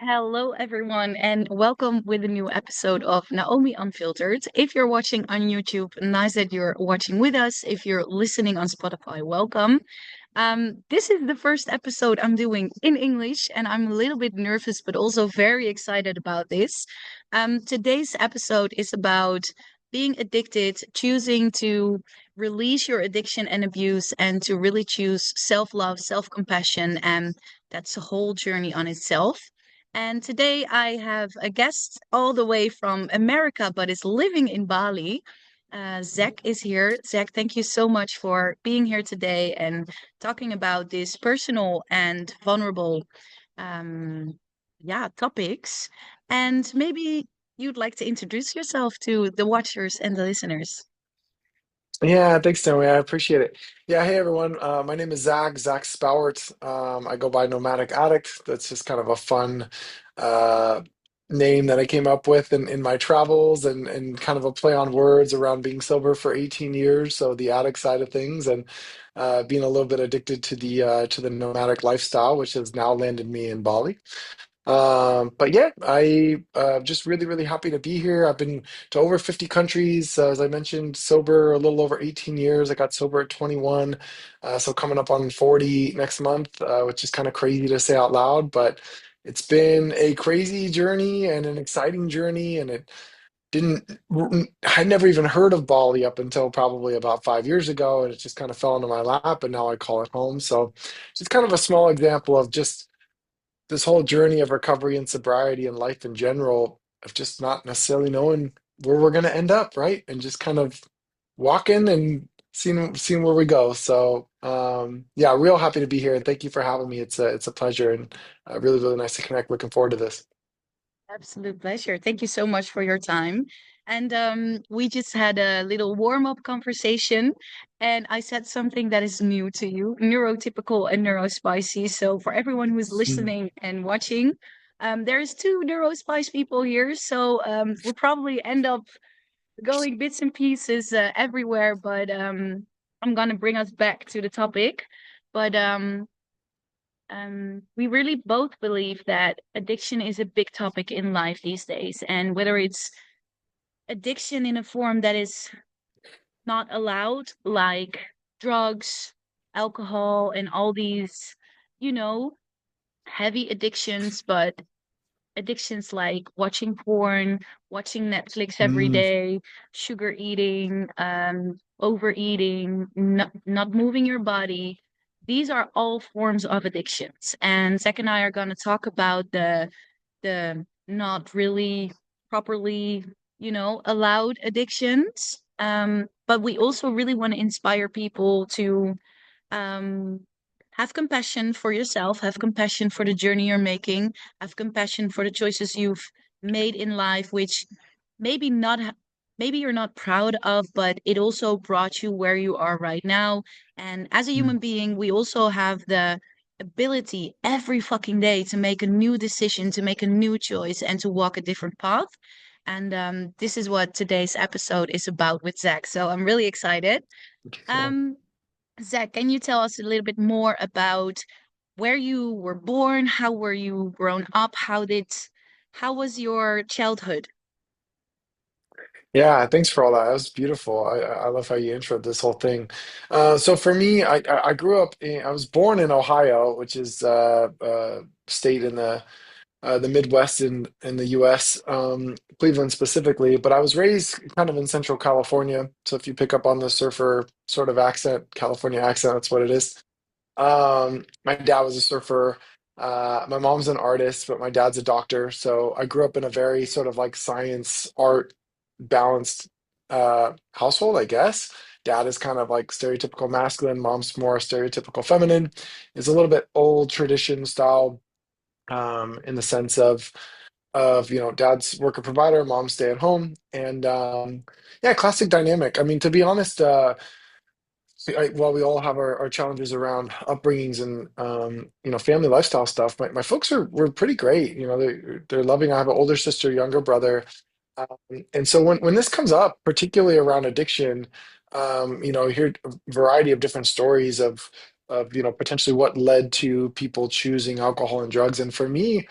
Hello, everyone, and welcome with a new episode of Naomi Unfiltered. If you're watching on YouTube, nice that you're watching with us. If you're listening on Spotify, welcome. This is the first episode I'm doing in English, and I'm a little bit nervous, but also very excited about this. Today's episode is about being addicted, choosing to release your addiction and abuse, and to really choose self-love, self-compassion, and that's a whole journey on itself. And today I have a guest all the way from America, but is living in Bali. Zach is here. Zach, thank you so much for being here today and talking about these personal and vulnerable, um, topics. And maybe you'd like to introduce yourself to the watchers and the listeners. Yeah, thanks, Naomi. I appreciate it. Yeah, hey everyone. My name is Zach Spowert. I go by Nomadic Addict. That's just kind of a fun uh, name that I came up with in my travels and kind of a play on words around being sober for 18 years. So the addict side of things and being a little bit addicted to the nomadic lifestyle, which has now landed me in Bali. But yeah, I just really happy to be here. I've been to over 50 countries, as I mentioned, sober a little over 18 years. I got sober at 21, so coming up on 40 next month, which is kind of crazy to say out loud, but it's been a crazy journey and an exciting journey, and it didn't I'd never even heard of Bali up until probably about 5 years ago, and it just kind of fell into my lap, and now I call it home. So just kind of a small example of just this whole journey of recovery and sobriety and life in general of just not necessarily knowing where we're going to end up, right? And just kind of walking and seeing where we go. So yeah, real happy to be here and thank you for having me. It's a pleasure and really nice to connect. Looking forward to this. Absolute pleasure. Thank you so much for your time. And we just had a little warm-up conversation, and I said something that is new to you, neurotypical and neurospicy. So for everyone who is Mm. listening and watching, there's two neurospice people here, so we'll probably end up going bits and pieces everywhere, but I'm gonna bring us back to the topic. But we really both believe that addiction is a big topic in life these days, and whether it's addiction in a form that is not allowed, like drugs, alcohol, and all these, you know, heavy addictions, but addictions like watching porn, watching Netflix every Mm. day, sugar eating, overeating, not moving your body. These are all forms of addictions. And Zach and I are going to talk about the not really properly, allowed addictions. But we also really want to inspire people to um, have compassion for yourself, have compassion for the journey you're making, have compassion for the choices you've made in life, which maybe not, maybe you're not proud of, but it also brought you where you are right now. And as a Mm. human being, we also have the ability every fucking day to make a new decision, to make a new choice, and to walk a different path. And this is what today's episode is about with Zach. So I'm really excited. Okay, cool. Um, Zach, can you tell us a little bit more about where you were born? How were you grown up? How was your childhood? Yeah, thanks for all that. That was beautiful. I love how you introed this whole thing. So for me, I grew up I was born in Ohio, which is state in the Midwest in the U.S., Cleveland specifically. But I was raised kind of in Central California. So if you pick up on the surfer sort of accent, California accent, that's what it is. My dad was a surfer. My mom's an artist, but my dad's a doctor. So I grew up in a very sort of like science, art, balanced household, I guess. Dad is kind of like stereotypical masculine, mom's more stereotypical feminine. It's a little bit old tradition style in the sense of dad's worker provider, mom stay at home, and yeah, classic dynamic. I mean, to be honest, while we all have our challenges around upbringings and family lifestyle stuff, my folks were pretty great. They're loving. I have an older sister, younger brother, and so when this comes up, particularly around addiction, you hear a variety of different stories of potentially what led to people choosing alcohol and drugs. And for me,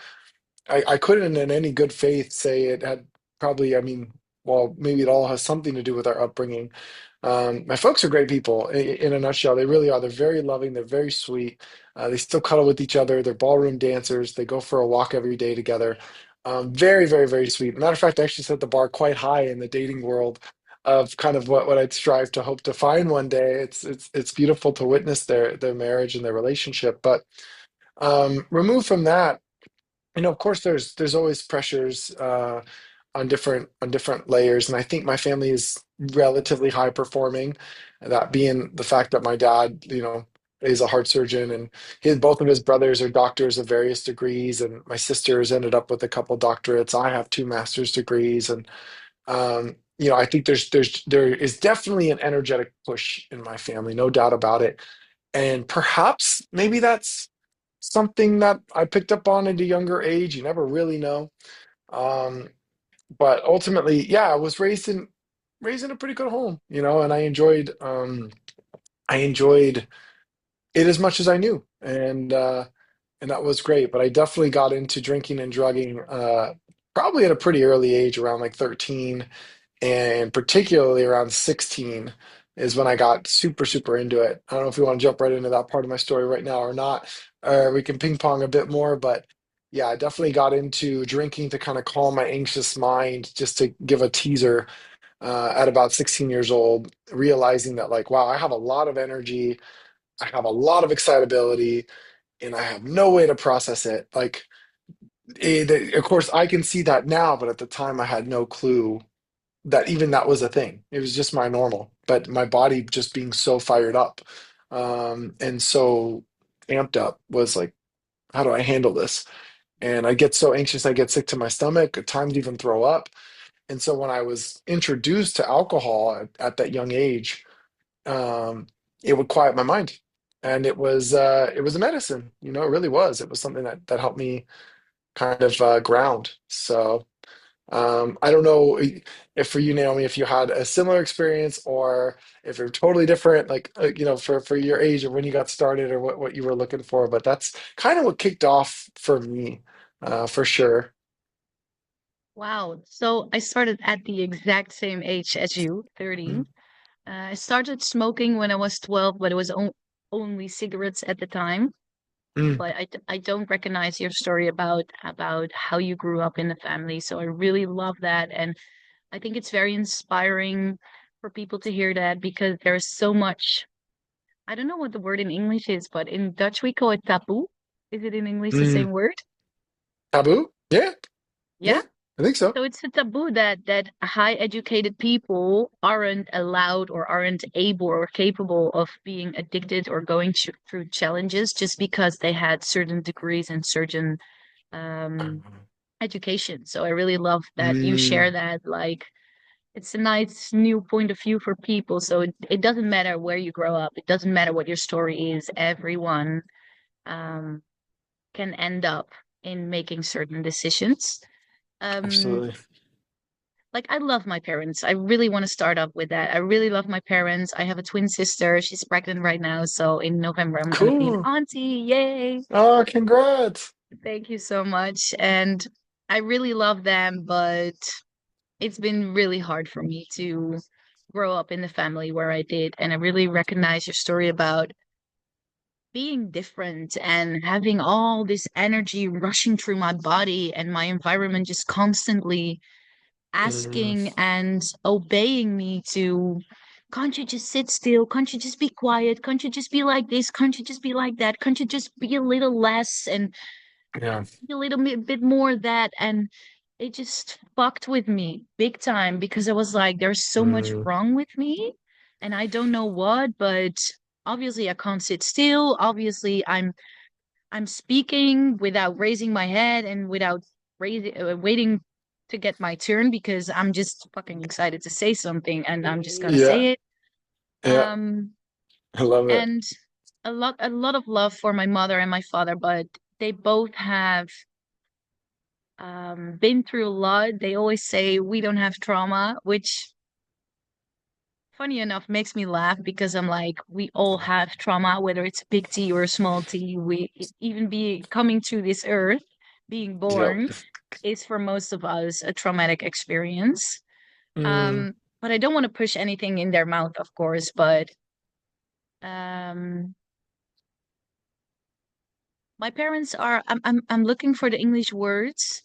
I couldn't in any good faith say it had probably, I mean, well, maybe it all has something to do with our upbringing. My folks are great people in a nutshell. They really are. They're very loving. They're very sweet. They still cuddle with each other. They're ballroom dancers. They go for a walk every day together. Very, very, very sweet. Matter of fact, I actually set the bar quite high in the dating world of kind of what I'd strive to hope to find one day. It's beautiful to witness their marriage and their relationship. But removed from that, of course, there's always pressures on different layers, and I think my family is relatively high performing. That being the fact that my dad, is a heart surgeon, and both of his brothers are doctors of various degrees, and my sisters ended up with a couple doctorates. I have two master's degrees, and I think there is definitely an energetic push in my family, no doubt about it. And perhaps maybe that's something that I picked up on at a younger age. You never really know. Um, but ultimately, yeah, I was raised in a pretty good home, and I enjoyed it as much as I knew. And that was great. But I definitely got into drinking and drugging probably at a pretty early age, around like 13, and particularly around 16 is when I got super, super into it. I don't know if you want to jump right into that part of my story right now or not, or we can ping pong a bit more, but yeah, I definitely got into drinking to kind of calm my anxious mind, just to give a teaser at about 16 years old, realizing that, like, wow, I have a lot of energy, I have a lot of excitability, and I have no way to process it. Like, of course, I can see that now, but at the time I had no clue that even that was a thing. It was just my normal, but my body just being so fired up and so amped up was like, how do I handle this? And I get so anxious, I get sick to my stomach, at times even throw up. And so when I was introduced to alcohol at that young age, um, it would quiet my mind. And it was a medicine, it really was. It was something that helped me kind of ground. So I don't know if for you, Naomi, if you had a similar experience or if you're totally different, like, for your age or when you got started or what you were looking for, but that's kind of what kicked off for me, for sure. Wow. So I started at the exact same age as you, 13. Mm, I started smoking when I was 12, but it was only cigarettes at the time. mm, But I don't recognize your story about how you grew up in the family. So I really love that. And I think it's very inspiring for people to hear that because there's so much. I don't know what the word in English is, but in Dutch we call it taboo. Is it in English the mm. same word? Taboo? Yeah, Yeah. yeah, I think so. So it's a taboo that high educated people aren't allowed or aren't able or capable of being addicted or going through challenges just because they had certain degrees and certain um education. So I really love that you share Mm, that. Like it's a nice new point of view for people. So it doesn't matter where you grow up. It doesn't matter what your story is. Everyone um can end up in making certain decisions. Um, absolutely. like I love my parents. I really want to start off with that. I really love my parents. I have a twin sister. She's pregnant right now, so in November I'm gonna be an Cool. auntie. Yay! Oh, congrats. Thank you so much. And I really love them, but it's been really hard for me to grow up in the family where I did. And I really recognize your story about being different and having all this energy rushing through my body and my environment just constantly Mm, asking and obeying me to, can't you just sit still? Can't you just be quiet? Can't you just be like this? Can't you just be like that? Can't you just be a little less and yeah. be a little bit more that? And it just fucked with me big time because I was like, there's so much Mm, wrong with me and I don't know what, but obviously I can't sit still. Obviously I'm speaking without raising my head and without waiting to get my turn because I'm just fucking excited to say something and I'm just gonna yeah. say it. Yeah. Um, I love it. and a lot of love for my mother and my father, but they both have been through a lot. They always say we don't have trauma, which funny enough makes me laugh because I'm like, we all have trauma, whether it's big T or small T. We even be coming to this earth. being Yep. born is for most of us a traumatic experience. Mm, But I don't want to push anything in their mouth, of course, but um my parents are I'm looking for the English words.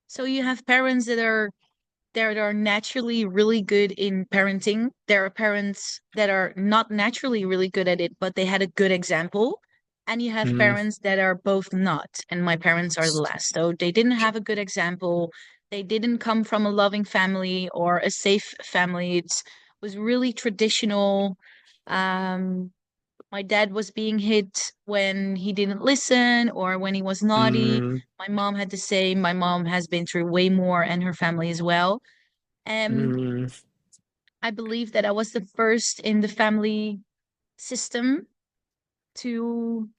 So you have parents that are naturally really good in parenting. There are parents that are not naturally really good at it, but they had a good example. And you have mm, parents that are both not. And my parents are the last. So they didn't have a good example. They didn't come from a loving family or a safe family. It was really traditional. Um, my dad was being hit when he didn't listen or when he was naughty. mm, My mom had the same. My mom has been through way more and her family as well. And mm, I believe that I was the first in the family system to,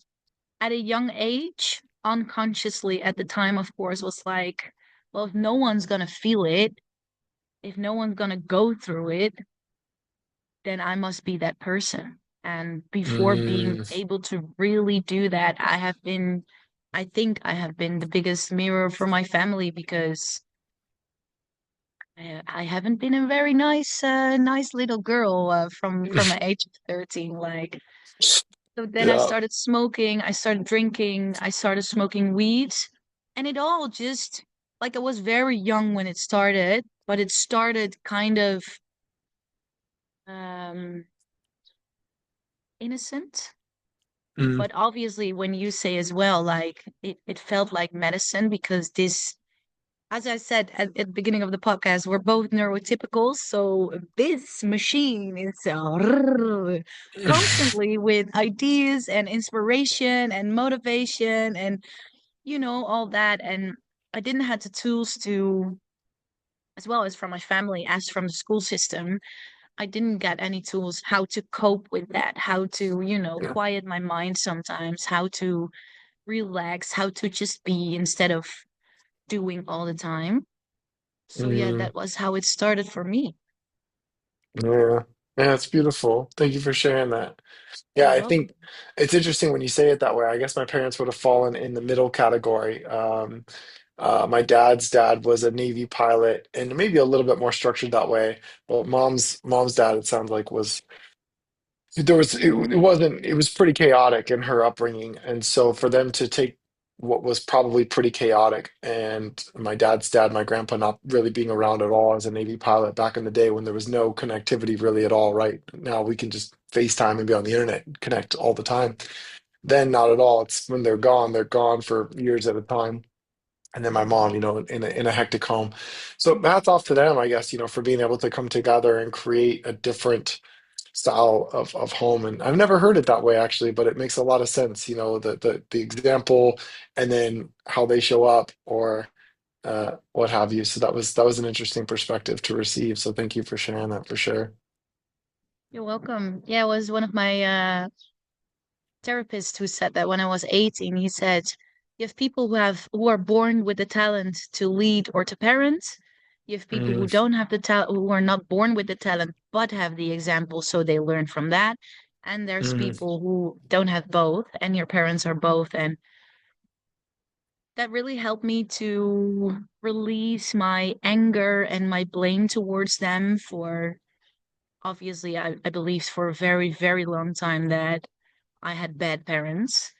at a young age, unconsciously at the time, of course, was like, well, if no one's gonna feel it, if no one's gonna go through it, then I must be that person. And before being mm. able to really do that, I think I have been the biggest mirror for my family because I haven't been a very nice little girl from the age of 13. Like, so then I Yeah. started smoking, I started drinking, I started smoking weed, and it all just like I was very young when it started, but it started kind of um innocent. Mm, But obviously, when you say as well, like it felt like medicine because this, as I said at the beginning of the podcast, we're both neurotypicals. So this machine is constantly with ideas and inspiration and motivation and, all that. And I didn't have the tools to, as well as from my family, as from the school system, I didn't get any tools how to cope with that, how to, yeah. quiet my mind sometimes, how to relax, how to just be instead of doing all the time. So yeah, Mm, that was how it started for me. yeah. Yeah, it's beautiful. Thank you for sharing that. Yeah, You're I welcome. think it's interesting when you say it that way. I guess my parents would have fallen in the middle category. My dad's dad was a Navy pilot, and maybe a little bit more structured that way. But mom's dad, it sounds like, was there was it wasn't it was pretty chaotic in her upbringing, and so for them to take what was probably pretty chaotic, and my dad's dad, my grandpa, not really being around at all as a Navy pilot back in the day when there was no connectivity really at all. Right now we can just FaceTime and be on the internet and connect all the time. Then not at all. It's when they're gone for years at a time. And then my mom, in a hectic home. So hats off to them, I guess, for being able to come together and create a different style of home. And I've never heard it that way actually, but it makes a lot of sense, the example and then how they show up or what have you. So that was an interesting perspective to receive. So thank you for sharing that for sure. You're welcome. Yeah, it was one of my therapists who said that when I was 18. He said, you have people who are born with the talent to lead or to parent. You have people who Mm, don't have the talent, who are not born with the talent, but have the example, so they learn from that. And there's mm, people who don't have both, and your parents are both. And that really helped me to release my anger and my blame towards them for, obviously, I believed for a very, very long time that I had bad parents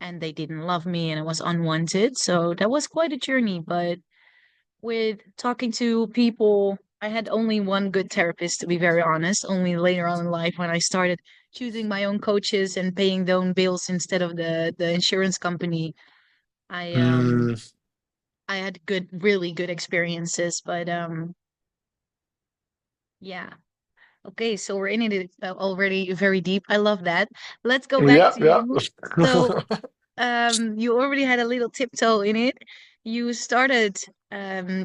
and they didn't love me and I was unwanted. So that was quite a journey. But with talking to people, I had only one good therapist, to be very honest. Only later on in life, when I started choosing my own coaches and paying their own bills instead of the insurance company, I mm. I had really good experiences. But yeah. Okay, so we're in it already very deep. I love that. Let's go back Yeah, to yeah. you. So, you already had a little tiptoe in it. You started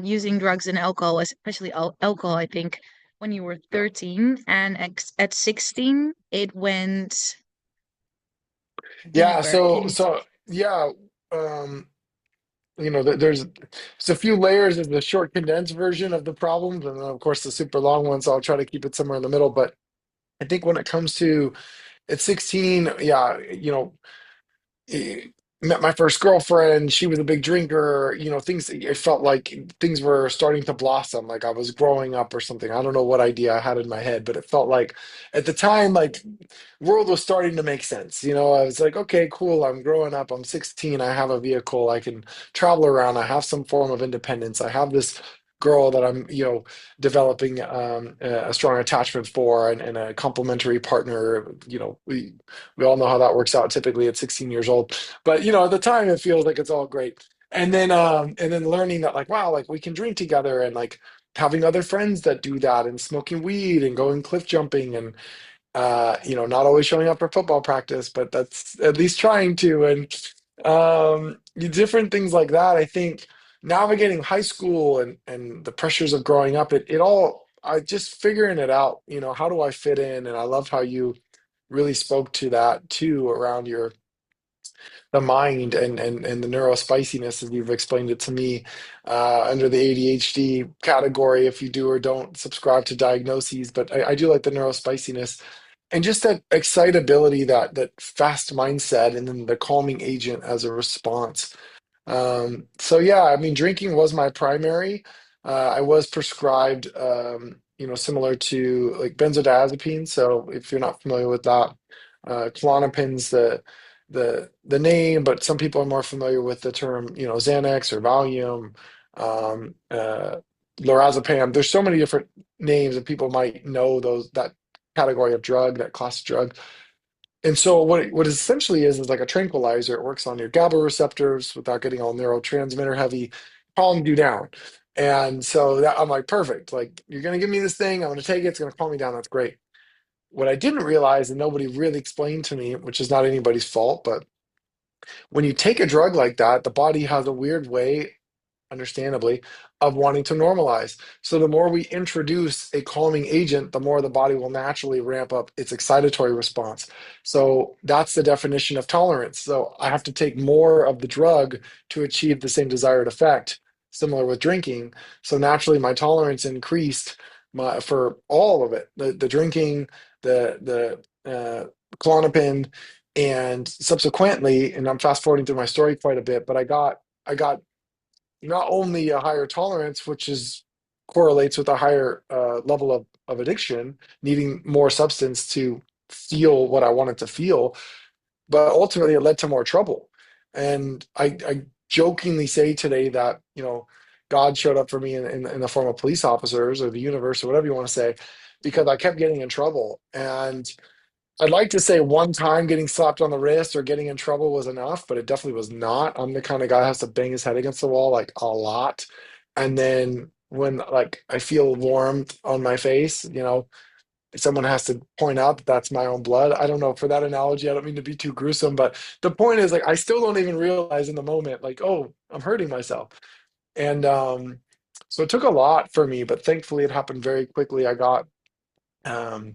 using drugs and alcohol, especially alcohol, I think, when you were 13, and at 16 it went Yeah, deeper. Can so you so yeah, um, there's a few layers of the short condensed version of the problems, and then of course the super long one. So I'll try to keep it somewhere in the middle. But I think when it comes to at 16, yeah, met my first girlfriend. She was a big drinker. Things, it felt like things were starting to blossom, like I was growing up or something. I don't know what idea I had in my head, but it felt like at the time, like world was starting to make sense. I was like, okay, cool. I'm growing up. I'm 16. I have a vehicle. I can travel around. I have some form of independence. I have this girl that I'm, developing a strong attachment for, and a complementary partner. We all know how that works out typically at 16 years old. But at the time, it feels like it's all great. And then learning that, like, wow, like we can drink together, and like having other friends that do that, and smoking weed and going cliff jumping, and not always showing up for football practice, but that's at least trying to. And different things like that. I think navigating high school and the pressures of growing up, it all, I just figuring it out. How do I fit in? And I loved how you really spoke to that too, around the mind and the neurospiciness, as you've explained it to me, under the ADHD category, if you do or don't subscribe to diagnoses. But I do like the neurospiciness, and just that excitability, that fast mindset, and then the calming agent as a response. So yeah, I mean, drinking was my primary. I was prescribed, similar to like benzodiazepines. So if you're not familiar with that, Klonopin's the name, but some people are more familiar with the term, Xanax or Valium, um, uh, lorazepam. There's so many different names, and people might know that category of drug, that class of drug. And so what it essentially is like a tranquilizer. It works on your GABA receptors without getting all neurotransmitter heavy, calm you down. And so that I'm like, perfect. Like, you're gonna give me this thing, I'm gonna take it, it's gonna calm me down. That's great. What I didn't realize, and nobody really explained to me, which is not anybody's fault, but when you take a drug like that, the body has a weird way, understandably, of wanting to normalize. So the more we introduce a calming agent, the more the body will naturally ramp up its excitatory response. So that's the definition of tolerance. So I have to take more of the drug to achieve the same desired effect, similar with drinking. So naturally, my tolerance increased for all of it, the drinking, the Klonopin, and subsequently, and I'm fast forwarding through my story quite a bit, but I got not only a higher tolerance, which is correlates with a higher level of addiction, needing more substance to feel what I wanted to feel, but ultimately it led to more trouble. And I jokingly say today that, God showed up for me in the form of police officers, or the universe, or whatever you want to say, because I kept getting in trouble. And I'd like to say one time getting slapped on the wrist or getting in trouble was enough, but it definitely was not. I'm the kind of guy that has to bang his head against the wall like a lot. And then when like I feel warmth on my face, someone has to point out that that's my own blood. I don't know, for that analogy, I don't mean to be too gruesome, but the point is, like, I still don't even realize in the moment, like, oh, I'm hurting myself. And so it took a lot for me, but thankfully it happened very quickly. I got um,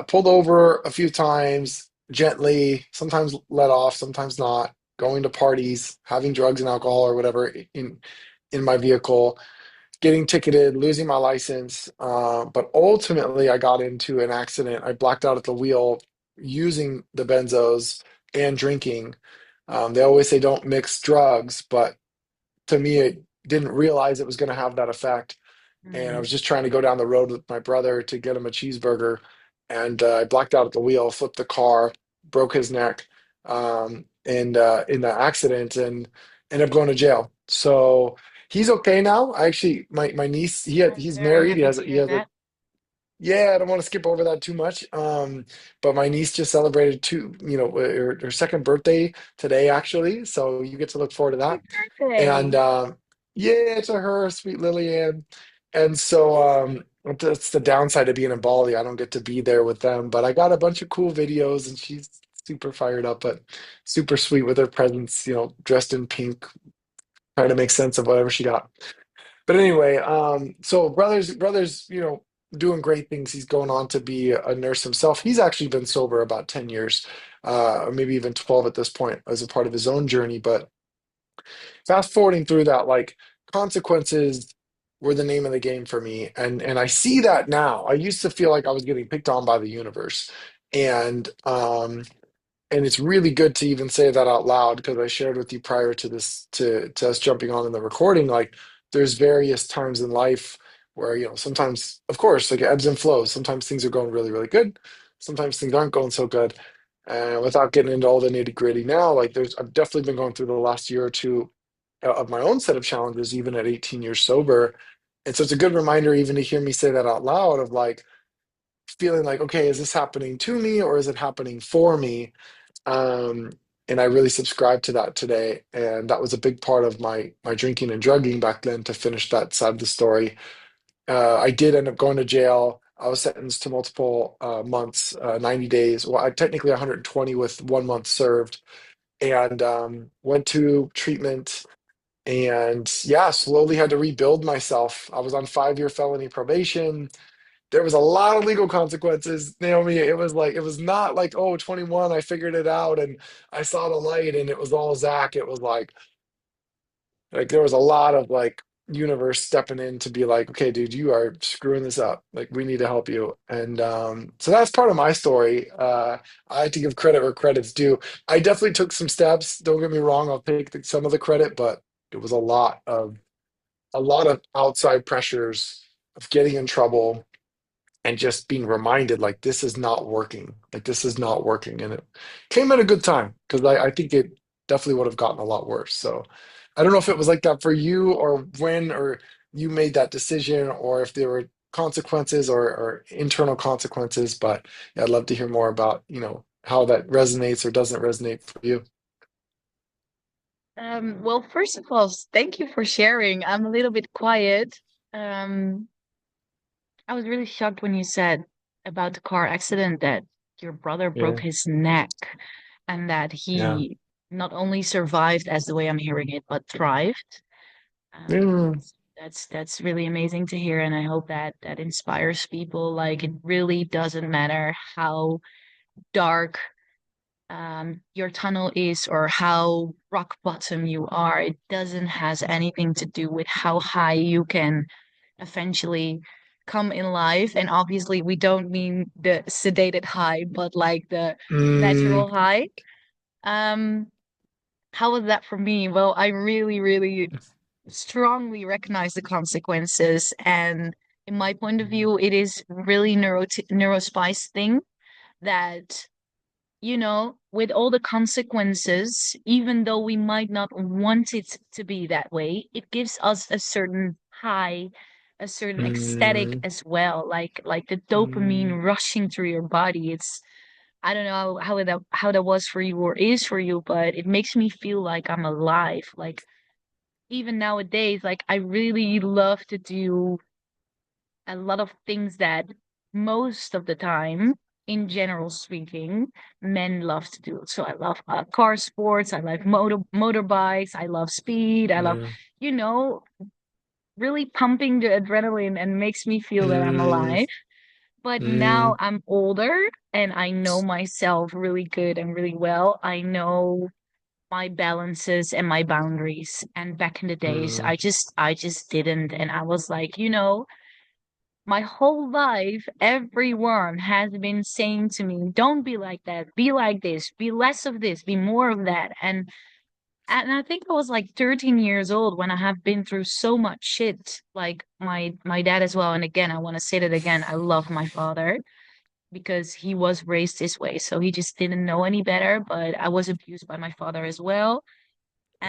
pulled over a few times, gently, sometimes let off, sometimes not, going to parties, having drugs and alcohol or whatever in my vehicle, getting ticketed, losing my license. But ultimately, I got into an accident. I blacked out at the wheel using the benzos and drinking. They always say don't mix drugs, but to me, it didn't realize it was going to have that effect. And I Mm. was just trying to go down the road with my brother to get him a cheeseburger, and I blacked out at the wheel, flipped the car, broke his neck, and in the accident, and ended up going to jail. So he's okay now. I actually, my niece, I'm he's very married. He happy has to he hear has a that. yeah, I don't want to skip over that too much. But my niece just celebrated her second birthday today, actually. So you get to look forward to Happy that. And birthday. yeah, to her, sweet Lillian. And so that's the downside of being in Bali. I don't get to be there with them, but I got a bunch of cool videos, and she's super fired up, but super sweet with her presents, dressed in pink, trying to make sense of whatever she got. But anyway, so brothers, doing great things. He's going on to be a nurse himself. He's actually been sober about 10 years, or maybe even 12 at this point, as a part of his own journey. But fast forwarding through that, like, consequences were the name of the game for me. And I see that now. I used to feel like I was getting picked on by the universe. And And it's really good to even say that out loud because I shared with you prior to this to us jumping on in the recording, like there's various times in life where, sometimes, of course, like it ebbs and flows. Sometimes things are going really, really good. Sometimes things aren't going so good. And without getting into all the nitty-gritty now, like I've definitely been going through the last year or two of my own set of challenges, even at 18 years sober. And so it's a good reminder even to hear me say that out loud of like feeling like, okay, is this happening to me or is it happening for me? Um, and I really subscribed to that today, and that was a big part of my drinking and drugging back then. To finish that side of the story, I did end up going to jail. I was sentenced to multiple months, 90 days. Well, technically 120 with 1 month served, and went to treatment. And yeah, slowly had to rebuild myself. I was on 5-year felony probation. There was a lot of legal consequences, Naomi. It was not like, oh, 21, I figured it out and I saw the light and it was all Zach. It was like there was a lot of like universe stepping in to be like, okay, dude, you are screwing this up. Like we need to help you. And so that's part of my story. I like to give credit where credit's due. I definitely took some steps. Don't get me wrong, I'll take some of the credit, but it was a lot of outside pressures of getting in trouble and just being reminded like this is not working, like this is not working. And it came at a good time because I think it definitely would have gotten a lot worse. So I don't know if it was like that for you or when or you made that decision or if there were consequences or internal consequences, but yeah, I'd love to hear more about how that resonates or doesn't resonate for you. Well, first of all, thank you for sharing. I'm a little bit quiet. Um, I was really shocked when you said about the car accident that your brother broke Yeah, his neck and that yeah. he not only survived as the way I'm hearing it, but thrived. Mm, That's really amazing to hear, and I hope that that inspires people. Like it really doesn't matter how dark your tunnel is or how rock bottom you are. It doesn't has anything to do with how high you can eventually come in life. And obviously, we don't mean the sedated high, but like the mm, natural high. Um, how was that for me? Well, I really, really strongly recognize the consequences. And in my point of view, it is really neurospice thing that with all the consequences, even though we might not want it to be that way, it gives us a certain high, a certain ecstatic mm, as well, like the mm, dopamine rushing through your body. It's I don't know how that was for you or is for you, but it makes me feel like I'm alive. Like even nowadays, like I really love to do a lot of things that most of the time, in general speaking, men love to do. So I love car sports, I love motorbikes, I love speed, I love, yeah. you know, really pumping the adrenaline and makes me feel that I'm Mm, alive. But now mm, I'm older and I know myself really good and really well. I know my balances and my boundaries. And back in the days, mm, I just didn't. And I was like, my whole life, everyone has been saying to me, don't be like that, be like this, be less of this, be more of that. And I think I was like 13 years old when I have been through so much shit, like my dad as well. And again, I want to say that again, I love my father because he was raised this way. So he just didn't know any better, but I was abused by my father as well.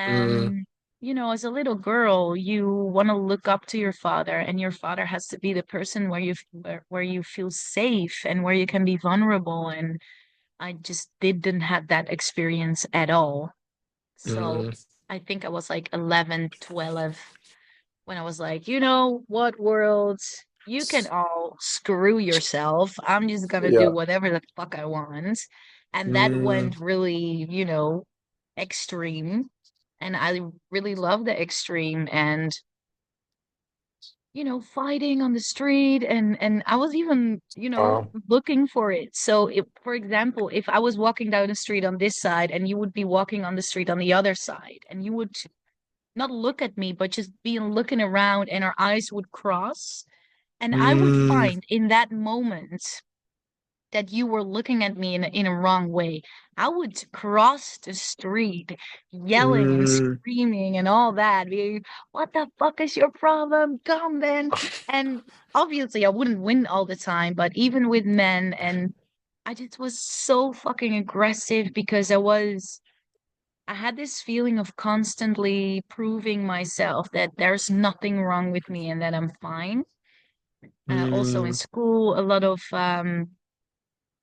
mm, And, as a little girl, you want to look up to your father, and your father has to be the person where you feel safe and where you can be vulnerable. And I just didn't have that experience at all. So mm. I think I was like 11, 12 when I was like, you know what, world? You can all screw yourself. I'm just gonna do Yeah. whatever the fuck I want. And that Mm, went really, extreme. And I really love the extreme and, fighting on the street and I was even, wow. looking for it. So if, for example, if I was walking down the street on this side and you would be walking on the street on the other side and you would not look at me, but just be looking around and our eyes would cross. And I would Mm, find in that moment that you were looking at me in a wrong way, I would cross the street yelling and Mm. screaming and all that. Being, what the fuck is your problem? Come then. And obviously, I wouldn't win all the time, but even with men, and I just was so fucking aggressive because I had this feeling of constantly proving myself that there's nothing wrong with me and that I'm fine. Also in Mm. school, a lot of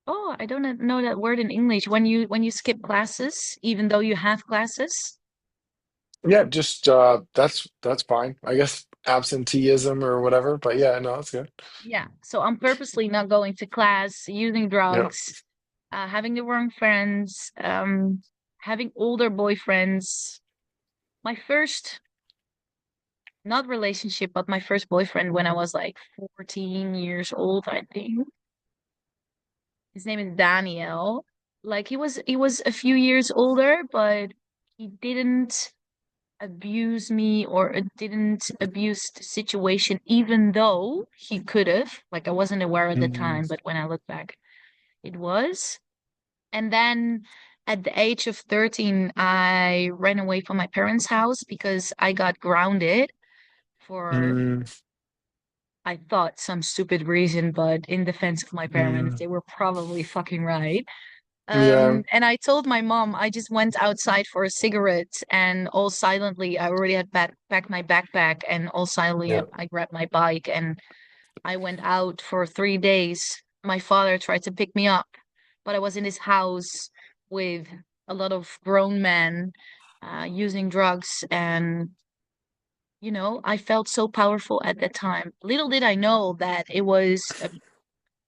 oh, I don't know that word in English. When you skip classes, even though you have classes. Yeah, just that's fine. I guess absenteeism or whatever, but yeah, no, that's good. Yeah. So I'm purposely not going to class, using Yeah. drugs, having the wrong friends, having older boyfriends. My first, not relationship, but my first boyfriend when I was like 14 years old, I think. His name is Daniel. Like he was a few years older, but he didn't abuse me or didn't abuse the situation, even though he could have. Like I wasn't aware at the Mm. time, but when I look back, it was. And then at the age of 13, I ran away from my parents' house because I got grounded for, Mm. I thought, some stupid reason, but in defense of my parents, Mm. they were probably fucking right. Yeah. And I told my mom I just went outside for a cigarette, and all silently, I already had packed my backpack, and all silently, Yeah. I grabbed my bike and I went out for 3 days. My father tried to pick me up, but I was in his house with a lot of grown men using drugs, and I felt so powerful at that time. Little did I know that it was a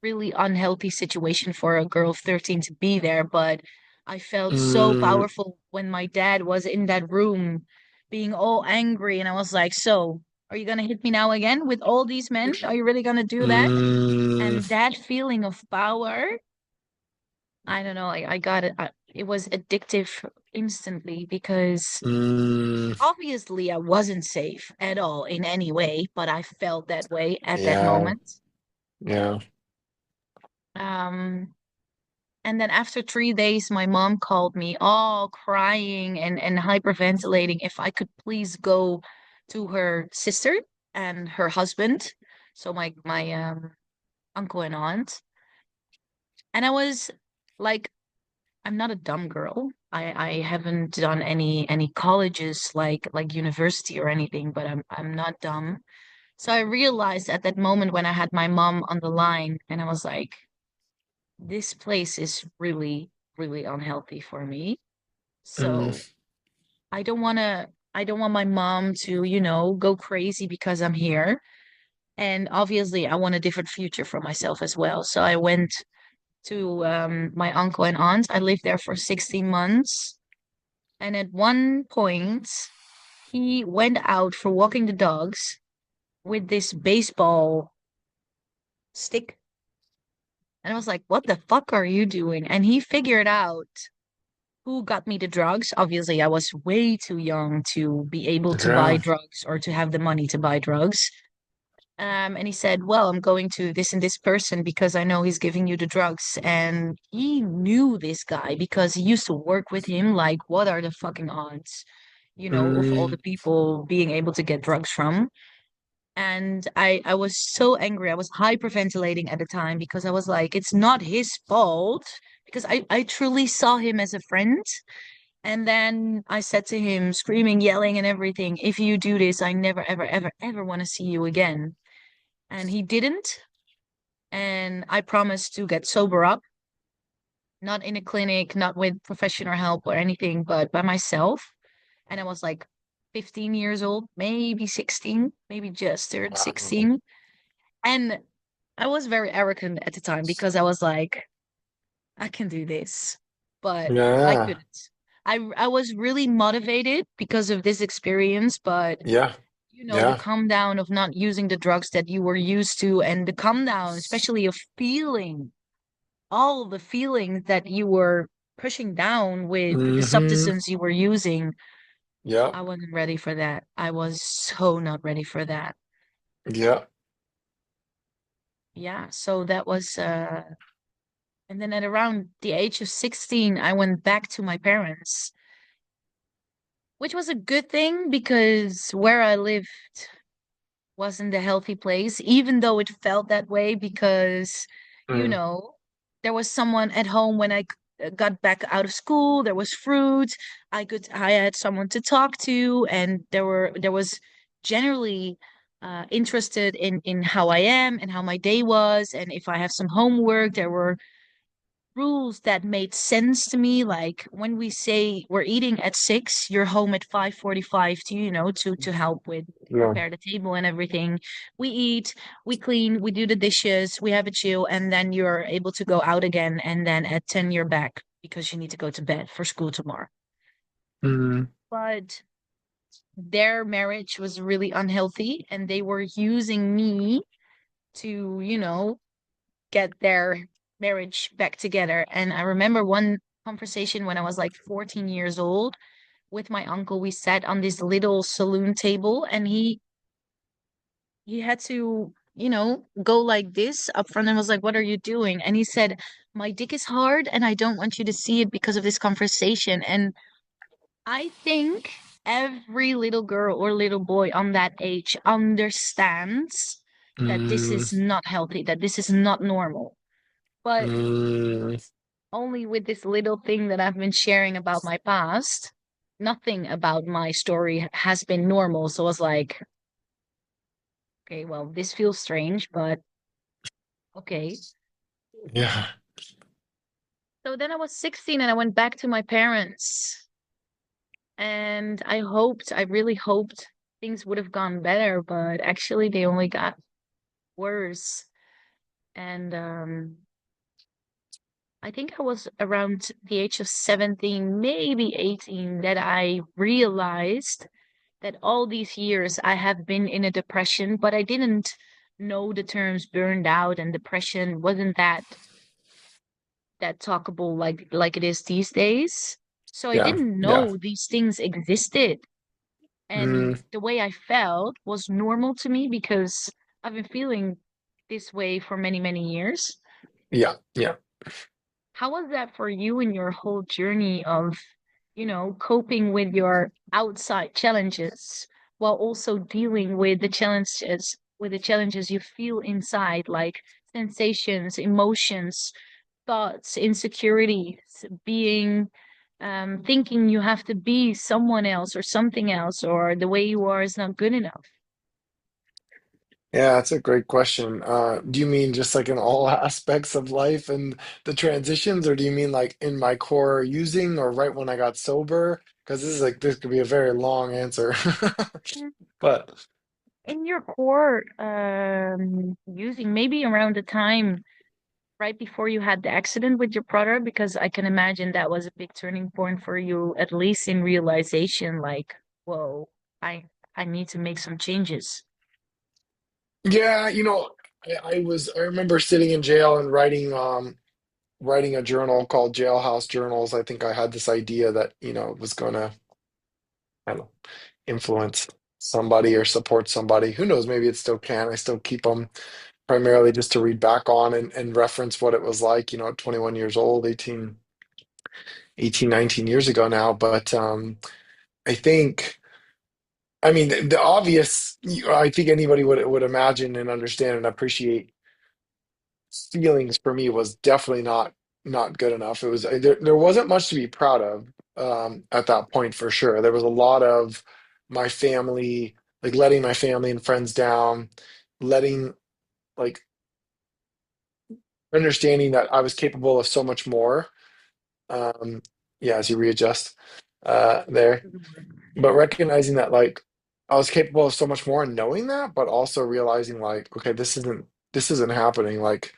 really unhealthy situation for a girl of 13 to be there, but I felt so Mm. powerful when my dad was in that room being all angry, and I was like, so, are you gonna hit me now again with all these men? Are you really gonna do that? Mm. And that feeling of power, I don't know, I got it. It was addictive instantly because Mm. obviously I wasn't safe at all in any way, but I felt that way at that Yeah. moment. Yeah. Um, And then after 3 days, my mom called me all crying and hyperventilating if I could please go to her sister and her husband, so my uncle and aunt. And I was like, I'm not a dumb girl. I haven't done any colleges like university or anything, but I'm not dumb. So I realized at that moment when I had my mom on the line, and I was like, this place is really, really unhealthy for me. Mm. So I don't want my mom to, go crazy because I'm here. And obviously I want a different future for myself as well. So I went to my uncle and aunt. I lived there for 16 months. And at one point, he went out for walking the dogs with this baseball stick. And I was like, what the fuck are you doing? And he figured out who got me the drugs. Obviously, I was way too young to be able to buy Yeah. drugs or to have the money to buy drugs. And he said, well, I'm going to this and this person because I know he's giving you the drugs. And he knew this guy because he used to work with him. Like, what are the fucking odds, of all Mm. the people being able to get drugs from? And I was so angry. I was hyperventilating at the time because I was like, it's not his fault because I truly saw him as a friend. And then I said to him, screaming, yelling, and everything, if you do this, I never, ever, ever, ever want to see you again. And he didn't. And I promised to get sober up, not in a clinic, not with professional help or anything, but by myself. And I was like 15 years old, maybe 16, maybe just turned Wow. 16. And I was very arrogant at the time because I was like, I can do this, but I Yeah. couldn't. I was really motivated because of this experience, but Yeah. the Yeah. calm down of not using the drugs that you were used to, and the calm down, especially of feeling all the feelings that you were pushing down with the Hmm. substance you were using. Yeah. I wasn't ready for that. I was so not ready for that. Yeah. Yeah, so that was And then at around the age of 16, I went back to my parents, which was a good thing because where I lived wasn't a healthy place, even though it felt that way because, you Mm, know, there was someone at home when got back out of school, there was fruit, I had someone to talk to, and there was generally interested in how I am and how my day was, and if I have some homework, there were rules that made sense to me. Like when we say we're eating at 6, you're home at 5:45 to, to help with yeah. prepare the table and everything. We eat, we clean, we do the dishes, we have a chill, and then you're able to go out again. And then at 10, you're back because you need to go to bed for school tomorrow. Mm, But their marriage was really unhealthy, and they were using me to, get their marriage back together. And I remember one conversation when I was like 14 years old with my uncle. We sat on this little saloon table, and he had to, go like this up front and was like, "What are you doing?" And he said, "My dick is hard and I don't want you to see it because of this conversation." And I think every little girl or little boy on that age understands that this mm, is not healthy, that this is not normal. But mm. only with this little thing that I've been sharing about my past, nothing about my story has been normal. So I was like, okay, well, this feels strange, but okay. Yeah. So then I was 16 and I went back to my parents, and I really hoped things would have gone better, but actually they only got worse. And I think I was around the age of 17, maybe 18, that I realized that all these years I have been in a depression, but I didn't know the terms burned out and depression wasn't that talkable like it is these days. So I Yeah. didn't Yeah. know these things existed. Mm, And the way I felt was normal to me because I've been feeling this way for many, many years. yeah. Yeah. How was that for you in your whole journey of, coping with your outside challenges while also dealing with the challenges you feel inside, like sensations, emotions, thoughts, insecurities, being thinking you have to be someone else or something else, or the way you are is not good enough? Yeah, that's a great question. Do you mean just like in all aspects of life and the transitions, or do you mean like in my core using or right when I got sober? Because this could be a very long answer. Mm. But In your core, using maybe around the time right before you had the accident with your brother, because I can imagine that was a big turning point for you, at least in realization, like, whoa, I I need to make some changes. yeah, I remember sitting in jail and writing a journal called Jailhouse Journals. I think I had this idea that, it was gonna, I don't know, influence somebody or support somebody. Who knows? Maybe it still can. I still keep them primarily just to read back on and reference what it was like, at 21 years old, 19 years ago now. But I think, I mean, the obvious, I think anybody would imagine and understand and appreciate feelings for me was definitely not good enough. It was there wasn't much to be proud of at that point for sure. There was a lot of my family, like letting my family and friends down, letting like understanding that I was capable of so much more. Um, yeah, as you readjust there, but recognizing that like I was capable of so much more and knowing that, but also realizing like, okay, this isn't happening. Like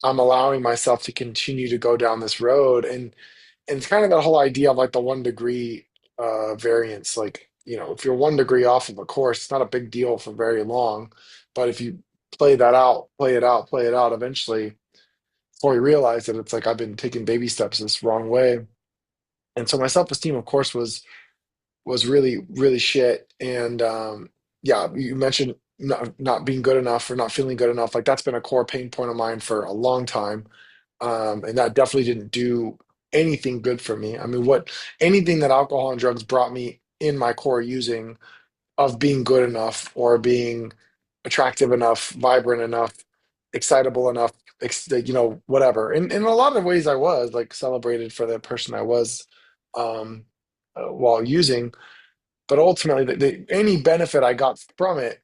I'm allowing myself to continue to go down this road, and it's kind of that whole idea of like the 1 degree variance. Like, if you're 1 degree off of a course, it's not a big deal for very long, but if you play that out, play it out, play it out, eventually, before you realize that it's like I've been taking baby steps this wrong way. And so my self-esteem, of course, was really, really shit. And yeah, you mentioned not being good enough or not feeling good enough. Like that's been a core pain point of mine for a long time. And that definitely didn't do anything good for me. I mean, what anything that alcohol and drugs brought me in my core using of being good enough or being attractive enough, vibrant enough, excitable enough, whatever. And in a lot of ways, I was like celebrated for the person I was um, while using. But ultimately, any benefit I got from it,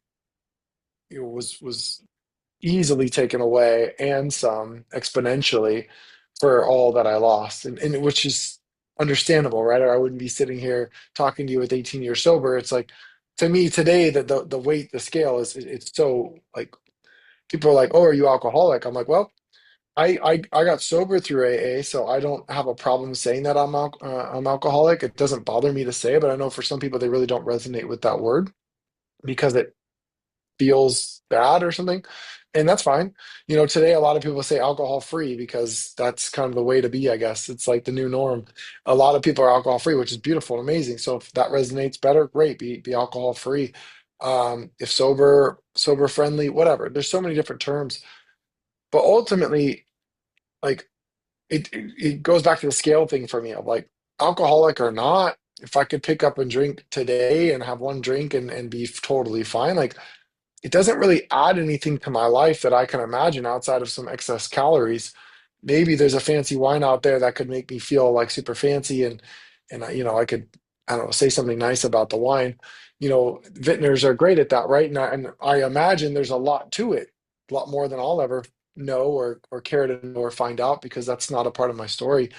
was easily taken away and some exponentially for all that I lost, and which is understandable, right? Or I wouldn't be sitting here talking to you with 18 years sober. It's like to me today that the weight, the scale is it's so like people are like, "Oh, are you alcoholic?" I'm like, "Well, I got sober through AA, so I don't have a problem saying that I'm alcoholic. It doesn't bother me to say, but I know for some people they really don't resonate with that word because it feels bad or something. And that's fine. Today a lot of people say alcohol free because that's kind of the way to be, I guess. It's like the new norm. A lot of people are alcohol free, which is beautiful and amazing. So if that resonates better, great, be alcohol free. If sober friendly, whatever. There's so many different terms. But ultimately, like it goes back to the scale thing for me of like alcoholic or not, if I could pick up and drink today and have one drink and be totally fine, like it doesn't really add anything to my life that I can imagine outside of some excess calories. Maybe there's a fancy wine out there that could make me feel like super fancy and I could, I don't know, say something nice about the wine. Vintners are great at that, right? And I imagine there's a lot to it, a lot more than I'll ever know or care to know or find out because that's not a part of my story.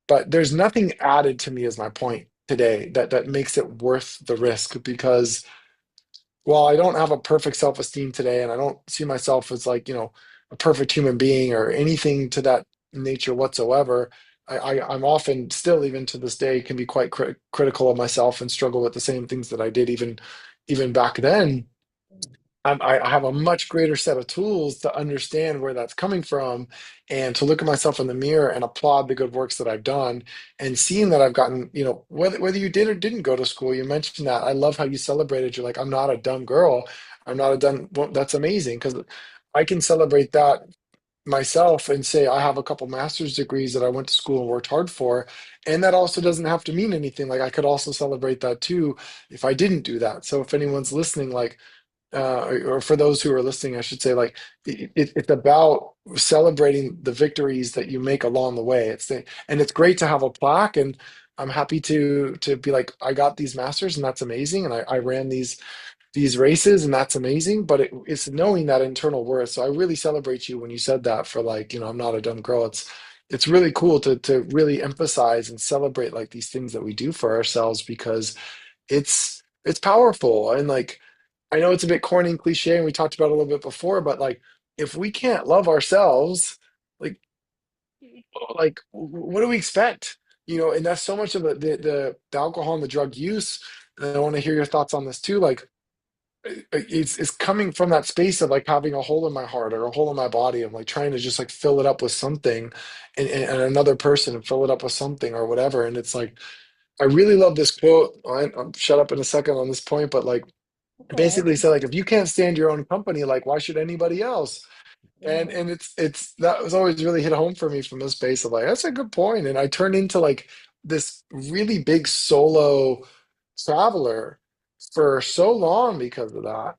But there's nothing added to me as my point today that makes it worth the risk because well, I don't have a perfect self-esteem today, and I don't see myself as like, a perfect human being or anything to that nature whatsoever. I'm often still, even to this day, can be quite critical of myself and struggle with the same things that I did even back then. I have a much greater set of tools to understand where that's coming from and to look at myself in the mirror and applaud the good works that I've done and seeing that I've gotten, whether you did or didn't go to school, you mentioned that. I love how you celebrated. You're like, I'm not a dumb girl. I'm not a dumb, well, that's amazing because I can celebrate that myself and say I have a couple master's degrees that I went to school and worked hard for. And that also doesn't have to mean anything. Like I could also celebrate that too if I didn't do that. So if anyone's listening, like, or for those who are listening, I should say, like it's about celebrating the victories that you make along the way. And it's great to have a plaque, and I'm happy to be like, I got these masters, and that's amazing, and I ran these races, and that's amazing. But it's knowing that internal worth. So I really celebrate you when you said that for like, I'm not a dumb girl. It's really cool to really emphasize and celebrate like these things that we do for ourselves because it's powerful and like I know it's a bit corny and cliche, and we talked about it a little bit before, but like if we can't love ourselves, like what do we expect? And that's so much of the alcohol and the drug use. And I want to hear your thoughts on this too. Like it's coming from that space of like having a hole in my heart or a hole in my body. I'm like trying to just like fill it up with something and another person and fill it up with something or whatever. And it's like I really love this quote. I'll shut up in a second on this point, but like Okay. basically said like if you can't stand your own company, like why should anybody else? Yeah. And it's that was always really hit home for me from this space of like that's a good point. And I turned into like this really big solo traveler for so long because of that.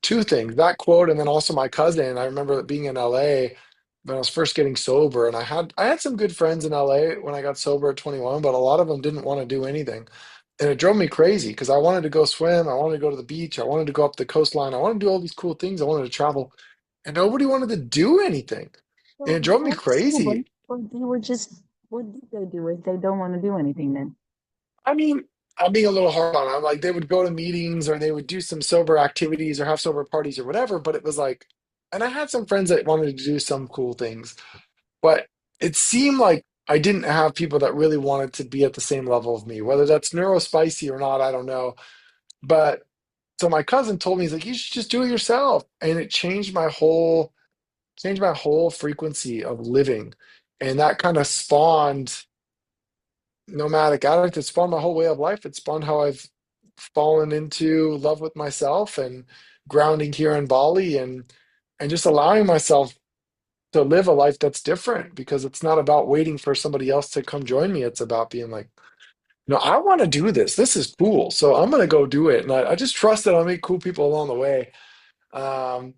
Two things, that quote, and then also my cousin. I remember being in LA when I was first getting sober, and I had some good friends in LA when I got sober at 21, but a lot of them didn't want to do anything. And it drove me crazy because I wanted to go swim, I wanted to go to the beach, I wanted to go up the coastline, I wanted to do all these cool things, I wanted to travel, and nobody wanted to do anything. And So it they drove me were sober, crazy. but they were just, what did they do if they don't want to do anything then? I mean, I'm being a little hard on them. Like they would go to meetings or they would do some sober activities or have sober parties or whatever, but it was like, and I had some friends that wanted to do some cool things, but it seemed like I didn't have people that really wanted to be at the same level of me, whether that's neurospicy or not, I don't know. But so my cousin told me, he's like, you should just do it yourself. And it changed my whole frequency of living. And that kind of spawned nomadic addict. It spawned my whole way of life. It spawned how I've fallen into love with myself and grounding here in Bali and just allowing myself. to live a life that's different because it's not about waiting for somebody else to come join me. It's about being like, no, I want to do this. This is cool. So I'm going to go do it. And I just trust that I'll meet cool people along the way.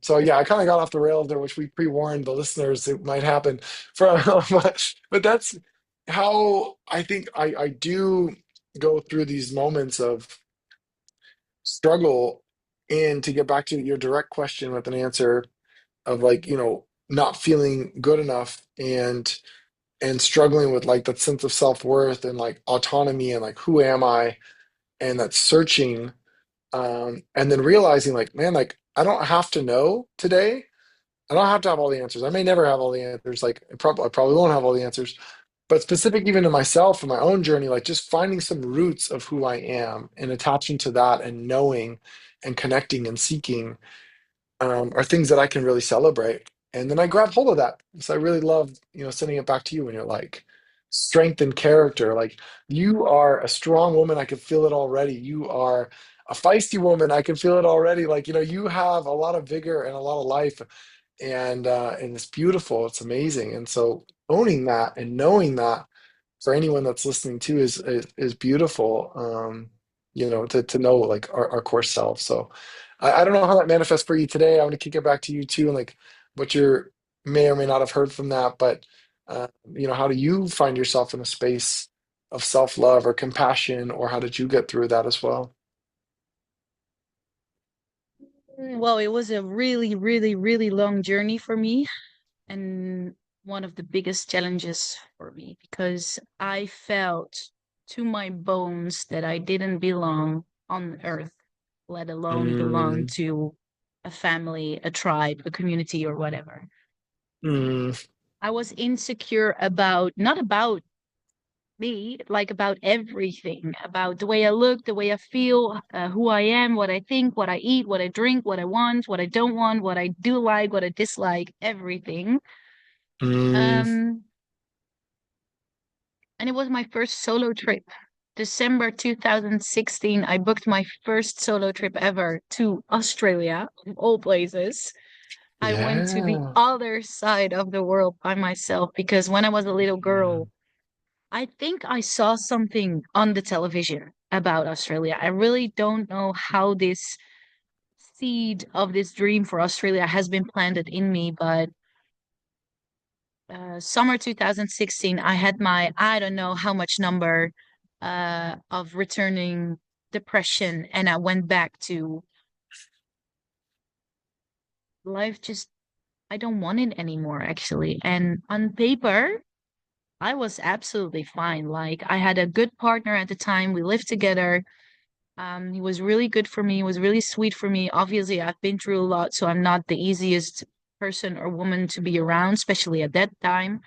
So yeah, I kind of got off the rails there, which we pre-warned the listeners it might happen from, but that's how I think I do go through these moments of struggle. And to get back to your direct question with an answer of like, not feeling good enough and struggling with like that sense of self-worth and like autonomy and like who am I and that searching and then realizing like man like I don't have to know today. I don't have to have all the answers. I may never have all the answers. Like I probably won't have all the answers. But specific even to myself and my own journey, like just finding some roots of who I am and attaching to that and knowing and connecting and seeking are things that I can really celebrate. And then I grab hold of that. So I really love, sending it back to you when you're like, strength and character. Like you are a strong woman. I can feel it already. You are a feisty woman. I can feel it already. Like, you have a lot of vigor and a lot of life and it's beautiful. It's amazing. And so owning that and knowing that for anyone that's listening too is beautiful. To know like our core self. So I don't know how that manifests for you today. I want to kick it back to you too, and like what you may or may not have heard from that, but how do you find yourself in a space of self-love or compassion, or how did you get through that as well? Well, it was a really, really, really long journey for me, and one of the biggest challenges for me because I felt to my bones that I didn't belong on earth, let alone belong Mm, to a family, a tribe, a community, or whatever. mm, I was insecure about, not about me, like about everything, about the way I look, the way I feel, who I am, what I think, what I eat, what I drink, what I want, what I don't want, what I do like, what I dislike, everything. mm. Um, and it was my first solo trip. December 2016, I booked my first solo trip ever to Australia, of all places. I went to the Yeah. other side of the world by myself because when I was a little girl, Mm, I think I saw something on the television about Australia. I really don't know how this seed of this dream for Australia has been planted in me, but summer 2016, I had my, I don't know how much number of returning depression, and I went back to life just, I don't want it anymore, actually. And on paper, I was absolutely fine. Like, I had a good partner at the time, we lived together. He was really good for me, he was really sweet for me. Obviously, I've been through a lot, so I'm not the easiest person or woman to be around, especially at that time.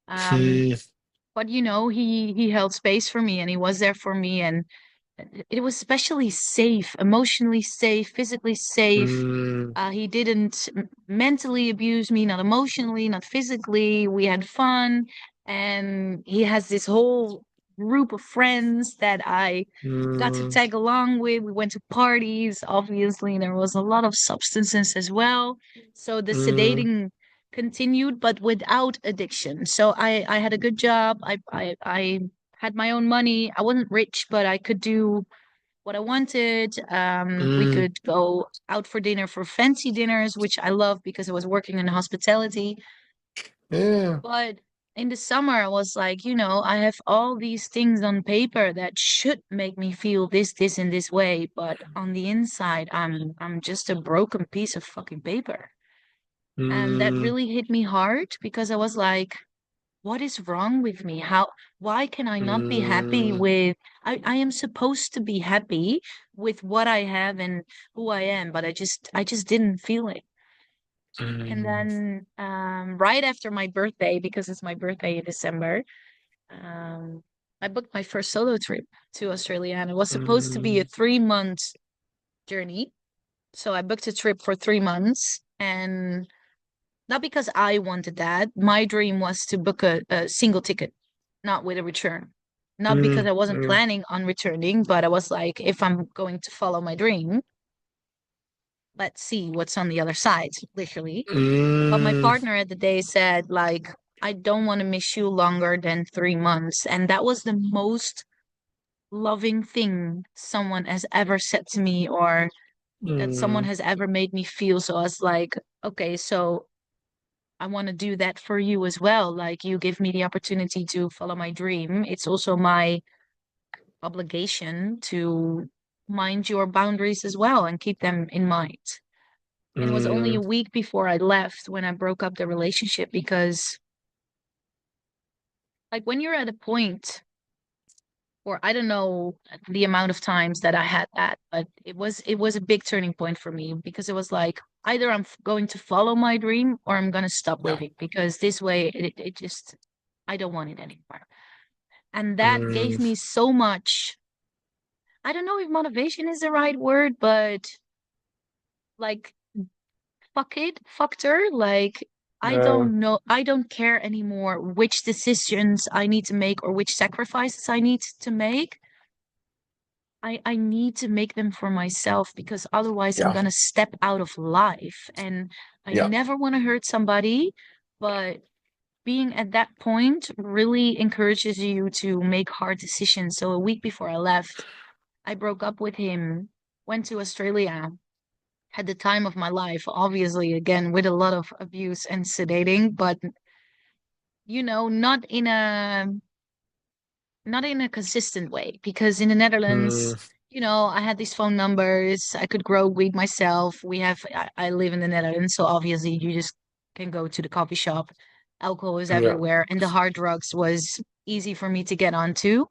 Um, mm, but he held space for me and he was there for me, and it was especially safe, emotionally safe, physically safe. mm, He didn't mentally abuse me, not emotionally, not physically. We had fun, and he has this whole group of friends that I got to mm, tag along with. We went to parties. Obviously, there was a lot of substances as well. So the mm, sedating continued, but without addiction. So I had a good job. I had my own money. I wasn't rich, but I could do what I wanted. We mm. could go out for dinner for fancy dinners, which I love because I was working in hospitality. Yeah. But in the summer, I was like, I have all these things on paper that should make me feel this, and this way, but on the inside, I'm just a broken piece of fucking paper. And that Mm, really hit me hard because I was like, what is wrong with me? Why can I not be happy mm, with, I am supposed to be happy with what I have and who I am, but I just didn't feel it. And mm, then right after my birthday, because it's my birthday in December, um, I booked my first solo trip to Australia, and it was supposed to be a mm, 3 month journey. So I booked a trip for 3 months, and not because I wanted that. My dream was to book a single ticket, not with a return. Not because mm, I wasn't mm, planning on returning, but I was like, if I'm going to follow my dream, let's see what's on the other side, literally. But my Mm, partner at the day said, like, I don't want to miss you longer than 3 months. And that was the most loving thing someone has ever said to me, or that someone mm, has ever made me feel. So I was like, okay, so I want to do that for you as well. Like, you give me the opportunity to follow my dream. It's also my obligation to mind your boundaries as well and keep them in mind. And it was only mm, a week before I left when I broke up the relationship because, like, when you're at a point, or I don't know the amount of times that I had that, but it was a big turning point for me because it was like either I'm going to follow my dream or I'm going to stop yeah. with it because this way it just I don't want it anymore. And that gave Mm, me so much. I don't know if motivation is the right word, but like fuck it factor. Like, I yeah. don't know, I don't care anymore which decisions I need to make or which sacrifices I need to make. I need to make them for myself because otherwise I'm Yeah. gonna step out of life, and I Yeah. never want to hurt somebody, but being at that point really encourages you to make hard decisions. So a week before I left, I broke up with him, went to Australia, had the time of my life, obviously, again, with a lot of abuse and sedating, but not in a consistent way. Because in the Mm, Netherlands, I had these phone numbers, I could grow weed myself. I live in the Netherlands, so obviously you just can go to the coffee shop. Alcohol is yeah. everywhere, and the hard drugs was easy for me to get onto.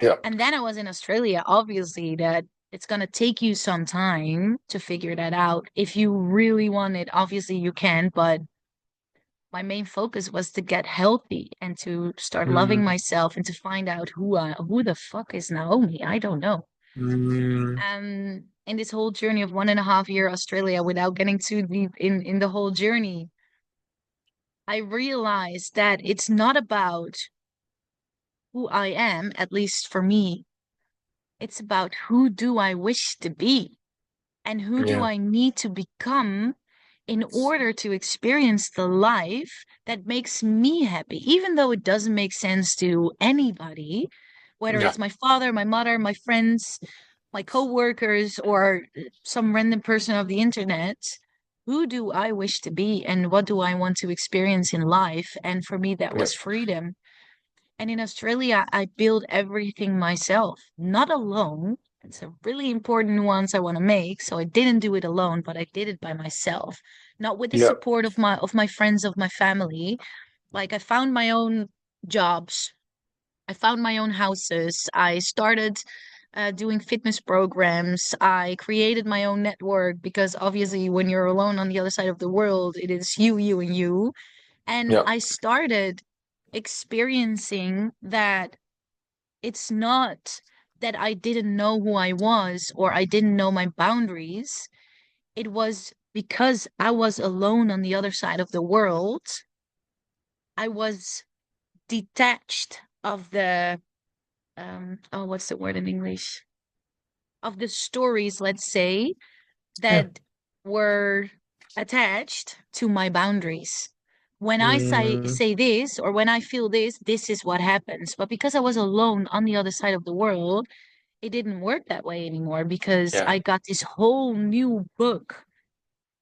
Yeah. And then I was in Australia, obviously, that it's going to take you some time to figure that out. If you really want it, obviously you can, but my main focus was to get healthy and to start loving Mm, myself and to find out who the fuck is Naomi. I don't know. mm, And in this whole journey of 1.5 year Australia, without getting too deep in the whole journey, I realized that it's not about who I am, at least for me. It's about who do I wish to be. And who do yeah. I need to become in order to experience the life that makes me happy, even though it doesn't make sense to anybody, whether Yeah. it's my father, my mother, my friends, my coworkers, or some random person of the internet. Who do I wish to be and what do I want to experience in life? And for me, that Yeah. was freedom. And in Australia, I build everything myself, not alone. It's a really important nuance I want to make. So I didn't do it alone, but I did it by myself, not with the Yeah. support of my friends, of my family. Like, I found my own jobs, I found my own houses. I started doing fitness programs. I created my own network because obviously, when you're alone on the other side of the world, it is you, you, and you. And Yeah. I started experiencing that it's not that I didn't know who I was or I didn't know my boundaries. It was because I was alone on the other side of the world. I was detached of the what's the word in English? Of the stories, let's say, Yeah. that were attached to my boundaries. When I say Mm, say this or when I feel this, this is what happens. But because I was alone on the other side of the world, it didn't work that way anymore because yeah. I got this whole new book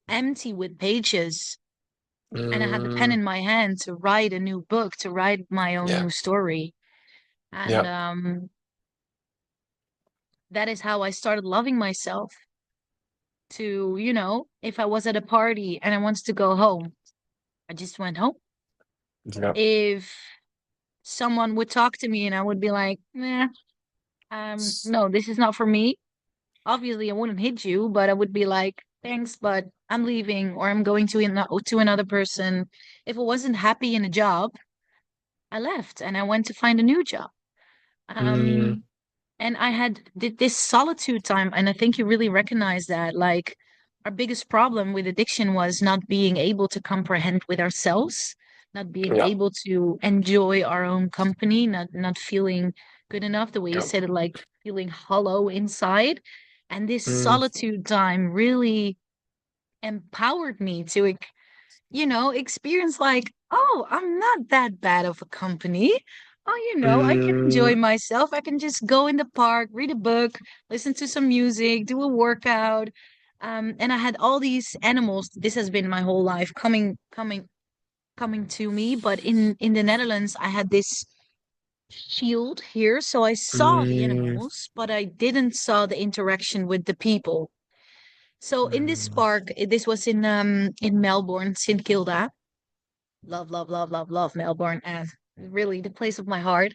empty with pages, and I had the pen Mm, in my hand to write a new book, to write my own yeah. new story. And Yeah. that is how I started loving myself. To, if I was at a party and I wanted to go home, I just went home. Yeah. If someone would talk to me and I would be like, nah, no, this is not for me. Obviously, I wouldn't hit you, but I would be like, thanks, but I'm leaving or I'm going to another person. If I wasn't happy in a job, I left and I went to find a new job. Mm, Um, and I had this solitude time, and I think you really recognize that. Like, our biggest problem with addiction was not being able to comprehend with ourselves, not being yeah. able to enjoy our own company, not feeling good enough, the way you Yeah. said it, like feeling hollow inside. And this Mm, solitude time really empowered me to experience like, oh, I'm not that bad of a company. Oh, I can Mm, enjoy myself. I can just go in the park, read a book, listen to some music, do a workout. And I had all these animals. This has been my whole life coming to me. But in the Netherlands, I had this shield here, so I saw the mm, animals, but I didn't saw the interaction with the people. So in this mm, park, this was in Melbourne, St Kilda. Love, love, love, love, love Melbourne as really the place of my heart.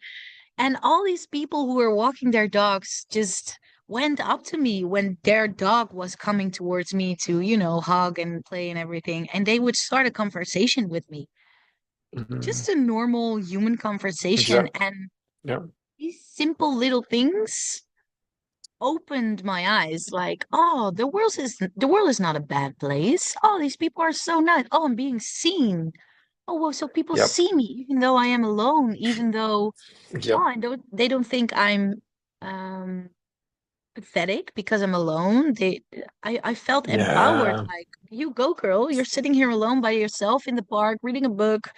And all these people who were walking their dogs just went up to me when their dog was coming towards me to, hug and play and everything. And they would start a conversation with me, mm. just a normal human conversation. Exactly. And Yeah. these simple little things opened my eyes like, oh, the world is not a bad place. Oh, these people are so nice. Oh, I'm being seen. Oh, well, so people Yep. see me even though I am alone, even though Yep. they don't think I'm um pathetic because I'm alone. I felt empowered, Yeah. like, you go, girl. You're sitting here alone by yourself in the park, reading a book,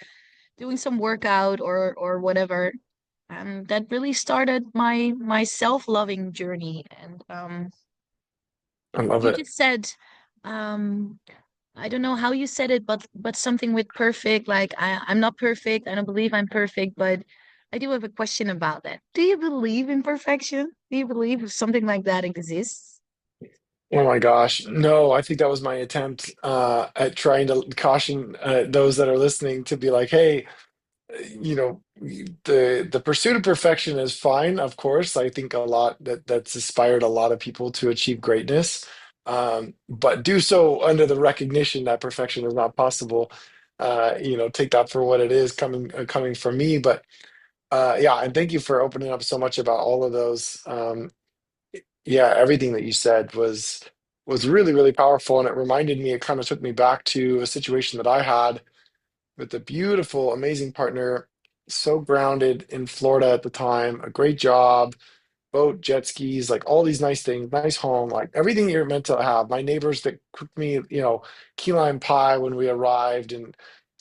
doing some workout or whatever. That really started my self-loving journey. And I love you it. just said, um, I don't know how you said it, but something with perfect. Like, I'm not perfect. I don't believe I'm perfect, but I do have a question about that. Do you believe in perfection? Do you believe something like that exists? Oh my gosh. No, I think that was my attempt at trying to caution those that are listening to be like, hey, you know, the pursuit of perfection is fine, of course. I think a lot that's inspired a lot of people to achieve greatness. But do so under the recognition that perfection is not possible. Take that for what it is coming from me. But yeah, and thank you for opening up so much about all of those. Yeah, everything that you said was really, really powerful, and it reminded me, it kind of took me back to a situation that I had with a beautiful, amazing partner, so grounded in Florida at the time, a great job, boat, jet skis, like all these nice things, nice home, like everything you're meant to have. My neighbors that cooked me, key lime pie when we arrived and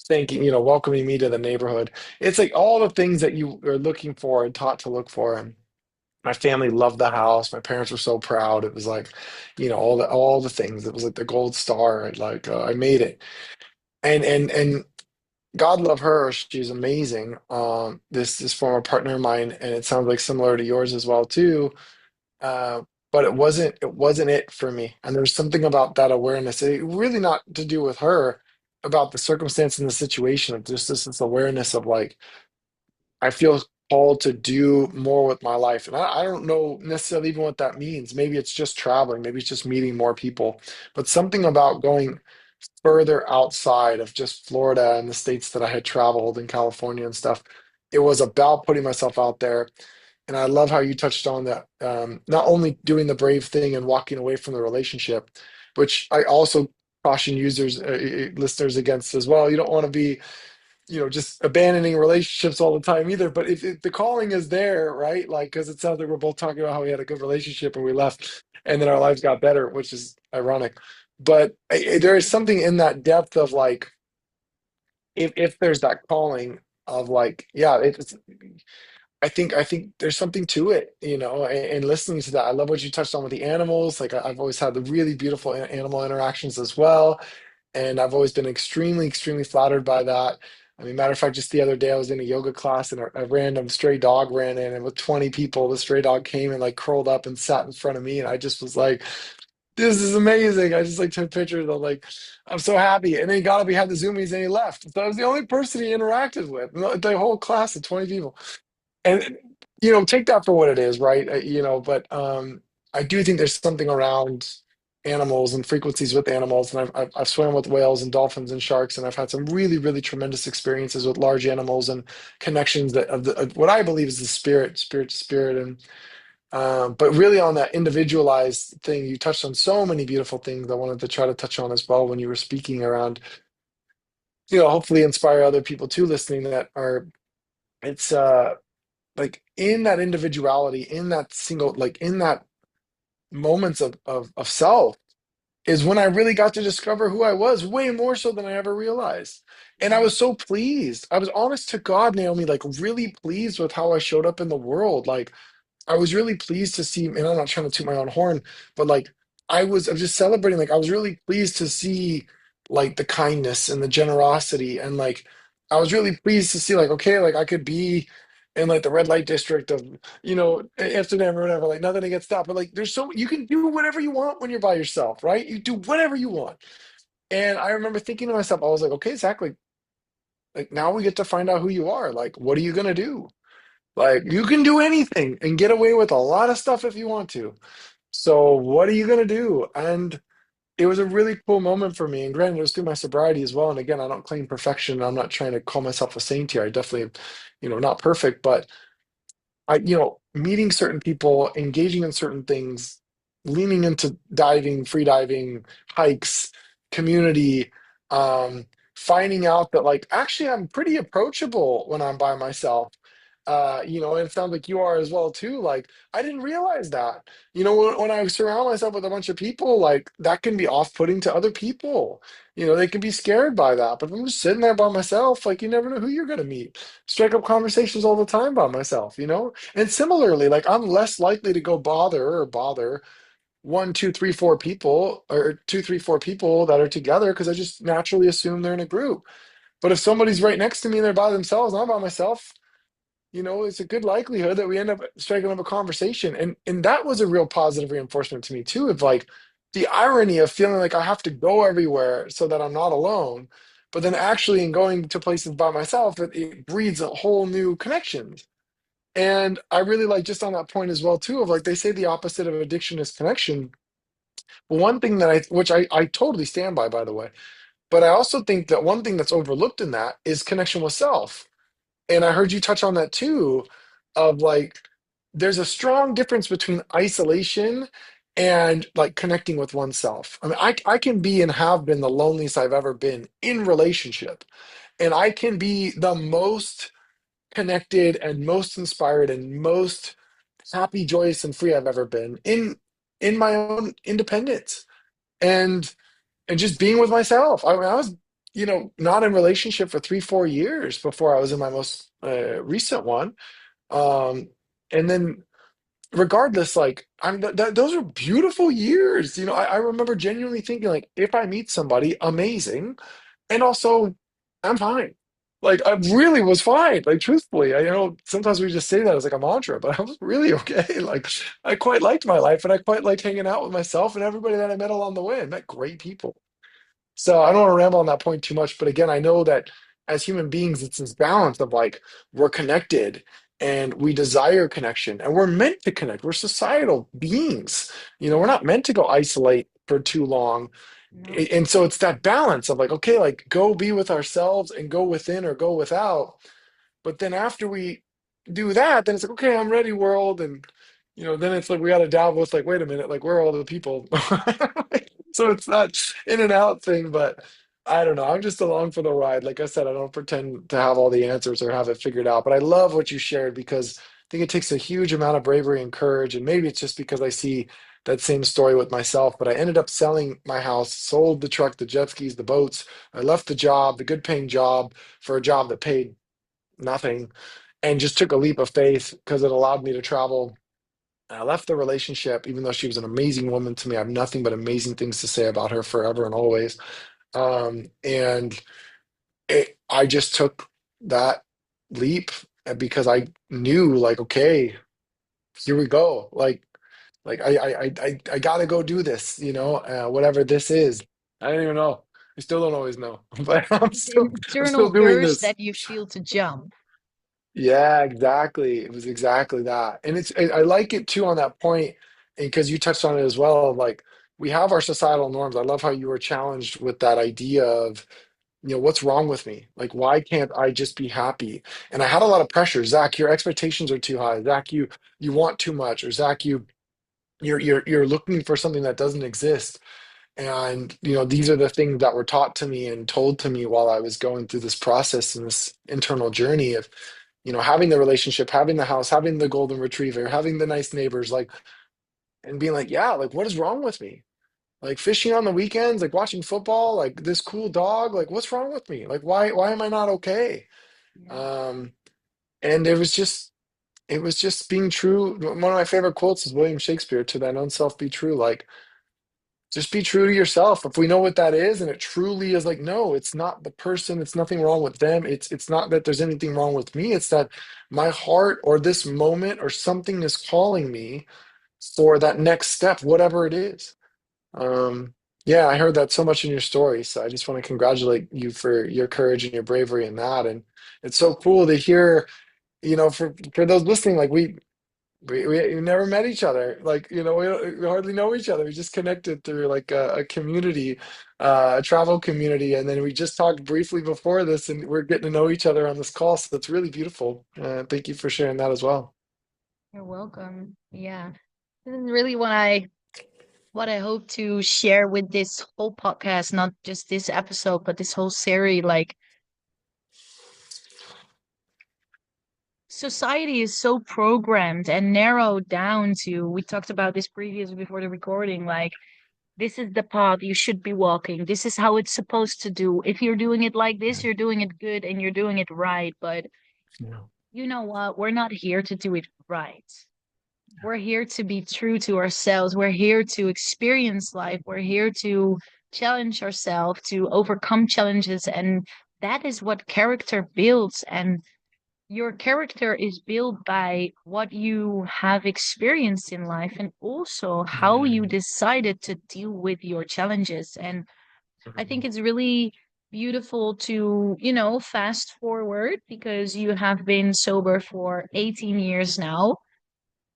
thanking, welcoming me to the neighborhood. It's like all the things that you are looking for and taught to look for. And my family loved the house. My parents were so proud. It was like, all the things. It was like the gold star. Like I made it. And God love her. She's amazing. This former partner of mine, and it sounds like similar to yours as well too. Uh, but it wasn't it for me. And there's something about that awareness. It really not to do with her, about the circumstance and the situation of just this awareness of like, I feel called to do more with my life. And I don't know necessarily even what that means. Maybe it's just traveling, maybe it's just meeting more people, but something about going further outside of just Florida and the states that I had traveled in California and stuff. It was about putting myself out there. And I love how you touched on that. Not only doing the brave thing and walking away from the relationship, which I also caution listeners against as well. You don't want to be, just abandoning relationships all the time either. But if the calling is there, right? Like, because it sounds like we're both talking about how we had a good relationship and we left, and then our lives got better, which is ironic. But there is something in that depth of like, if there's that calling of like, yeah, it's. I think there's something to it, and listening to that. I love what you touched on with the animals. Like I've always had the really beautiful animal interactions as well. And I've always been extremely, extremely flattered by that. I mean, matter of fact, just the other day I was in a yoga class and a random stray dog ran in, and with 20 people, the stray dog came and like curled up and sat in front of me, and I just was like, "This is amazing!" I just like took pictures. I'm like, "I'm so happy." And then he got up, he had the zoomies, and he left. So I was the only person he interacted with, the whole class of 20 people. And take that for what it is, right? But I do think there's something around animals and frequencies with animals, and I've swam with whales and dolphins and sharks, and I've had some really, really tremendous experiences with large animals and connections of what I believe is the spirit to spirit. And but really on that individualized thing, you touched on so many beautiful things I wanted to try to touch on as well when you were speaking around, hopefully inspire other people too listening that are, it's like in that individuality, in that single, like in that moments of self. is when I really got to discover who I was, way more so than I ever realized. And I Yeah. was so pleased. I was honest to God, Naomi, like really pleased with how I showed up in the world. Like I was really pleased to see, and I'm not trying to toot my own horn, but like I'm just celebrating. Like I was really pleased to see like the kindness and the generosity, and like I was really pleased to see like okay, like I could be in like the red light district of Amsterdam or whatever. Like nothing against that, but like there's so you can do whatever you want when you're by yourself, right? You do whatever you want. And I remember thinking to myself, I was like, okay, Zach, like now we get to find out who you are. Like, what are you gonna do? Like you can do anything and get away with a lot of stuff if you want to. So what are you gonna do? And it was a really cool moment for me. And granted, it was through my sobriety as well. And again, I don't claim perfection. I'm not trying to call myself a saint here. I definitely, not perfect, but meeting certain people, engaging in certain things, leaning into diving, free diving, hikes, community, um, finding out that like actually I'm pretty approachable when I'm by myself. And it sounds like you are as well too. Like I didn't realize that. When I surround myself with a bunch of people, like that can be off-putting to other people. They can be scared by that. But if I'm just sitting there by myself, like you never know who you're gonna meet. Strike up conversations all the time by myself. And similarly, like I'm less likely to go bother one, two, three, four people, or two, three, four people that are together because I just naturally assume they're in a group. But if somebody's right next to me and they're by themselves and I'm by myself, it's a good likelihood that we end up striking up a conversation. And that was a real positive reinforcement to me too, of like the irony of feeling like I have to go everywhere so that I'm not alone. But then actually in going to places by myself, it breeds a whole new connections. And I really like just on that point as well too, of like they say the opposite of addiction is connection. But one thing which I totally stand by the way, but I also think that one thing that's overlooked in that is connection with self. And I heard you touch on that too, of like, there's a strong difference between isolation and like connecting with oneself. I mean, I can be and have been the loneliest I've ever been in relationship. And I can be the most connected and most inspired and most happy, joyous, and free I've ever been in my own independence. And and just being with myself. I mean, I was, not in relationship for 3, 4 years before I was in my most recent one. Um, and then, regardless, like those are beautiful years. I remember genuinely thinking, like, if I meet somebody amazing, and also I'm fine. Like, I really was fine. Like, truthfully, I sometimes we just say that as like a mantra, but I was really okay. Like, I quite liked my life, and I quite liked hanging out with myself and everybody that I met along the way. I met great people. So I don't want to ramble on that point too much, but again, I know that as human beings, it's this balance of like we're connected and we desire connection and we're meant to connect. We're societal beings. We're not meant to go isolate for too long. No. And so it's that balance of like, okay, like go be with ourselves and go within or go without. But then after we do that, then it's like, okay, I'm ready, world. And then it's like we got to dabble. It's like, wait a minute, like where are all the people? So it's not in and out thing, but I don't know. I'm just along for the ride. Like I said, I don't pretend to have all the answers or have it figured out. But I love what you shared because I think it takes a huge amount of bravery and courage. And maybe it's just because I see that same story with myself. But I ended up selling my house, sold the truck, the jet skis, the boats. I left the job, the good paying job, for a job that paid nothing, and just took a leap of faith because it allowed me to travel. And I left the relationship, even though she was an amazing woman to me. I have nothing but amazing things to say about her forever and always. And I just took that leap because I knew, like, okay, here we go. Like I gotta go do this, whatever this is. I don't even know. I still don't always know, but It's an I'm still internal doing urge this. that you feel to jump. Yeah, exactly. It was exactly that. And I like it too on that point, and because you touched on it as well, like we have our societal norms. I love how you were challenged with that idea of, what's wrong with me? Like, why can't I just be happy? And I had a lot of pressure. Zach, your expectations are too high. Zach, you want too much, or Zach, you're looking for something that doesn't exist. And, these are the things that were taught to me and told to me while I was going through this process and this internal journey of, having the relationship, having the house, having the golden retriever, having the nice neighbors, like, and being like, yeah, like, what is wrong with me? Like fishing on the weekends, like watching football, like this cool dog, like what's wrong with me? Like why am I not okay? Yeah. Um, and it was just being true. One of my favorite quotes is William Shakespeare, to thine own self be true. Like just be true to yourself. If we know what that is, and it truly is like, no, it's not the person, it's nothing wrong with them. It's not that there's anything wrong with me. It's that my heart or this moment or something is calling me for that next step, whatever it is. Um, yeah, I heard that so much in your story. So I just want to congratulate you for your courage and your bravery in that. And it's so cool to hear, for those listening, like we never met each other. Like, we hardly know each other. We just connected through like a community, a travel community. And then we just talked briefly before this and we're getting to know each other on this call. So it's really beautiful. Thank you for sharing that as well. You're welcome. Yeah. This is really what I hope to share with this whole podcast, not just this episode, but this whole series. Like, society is so programmed and narrowed down to, we talked about this previously before the recording, like, this is the path you should be walking. This is how it's supposed to do. If you're doing it like Yeah. this, you're doing it good and you're doing it right. But Yeah. you know what? We're not here to do it right. We're here to be true to ourselves. We're here to experience life. We're here to challenge ourselves, to overcome challenges. And that is what character builds. And your character is built by what you have experienced in life and also how you Mm, decided to deal with your challenges. And I think mm, it's really beautiful to, fast forward because you have been sober for 18 years now.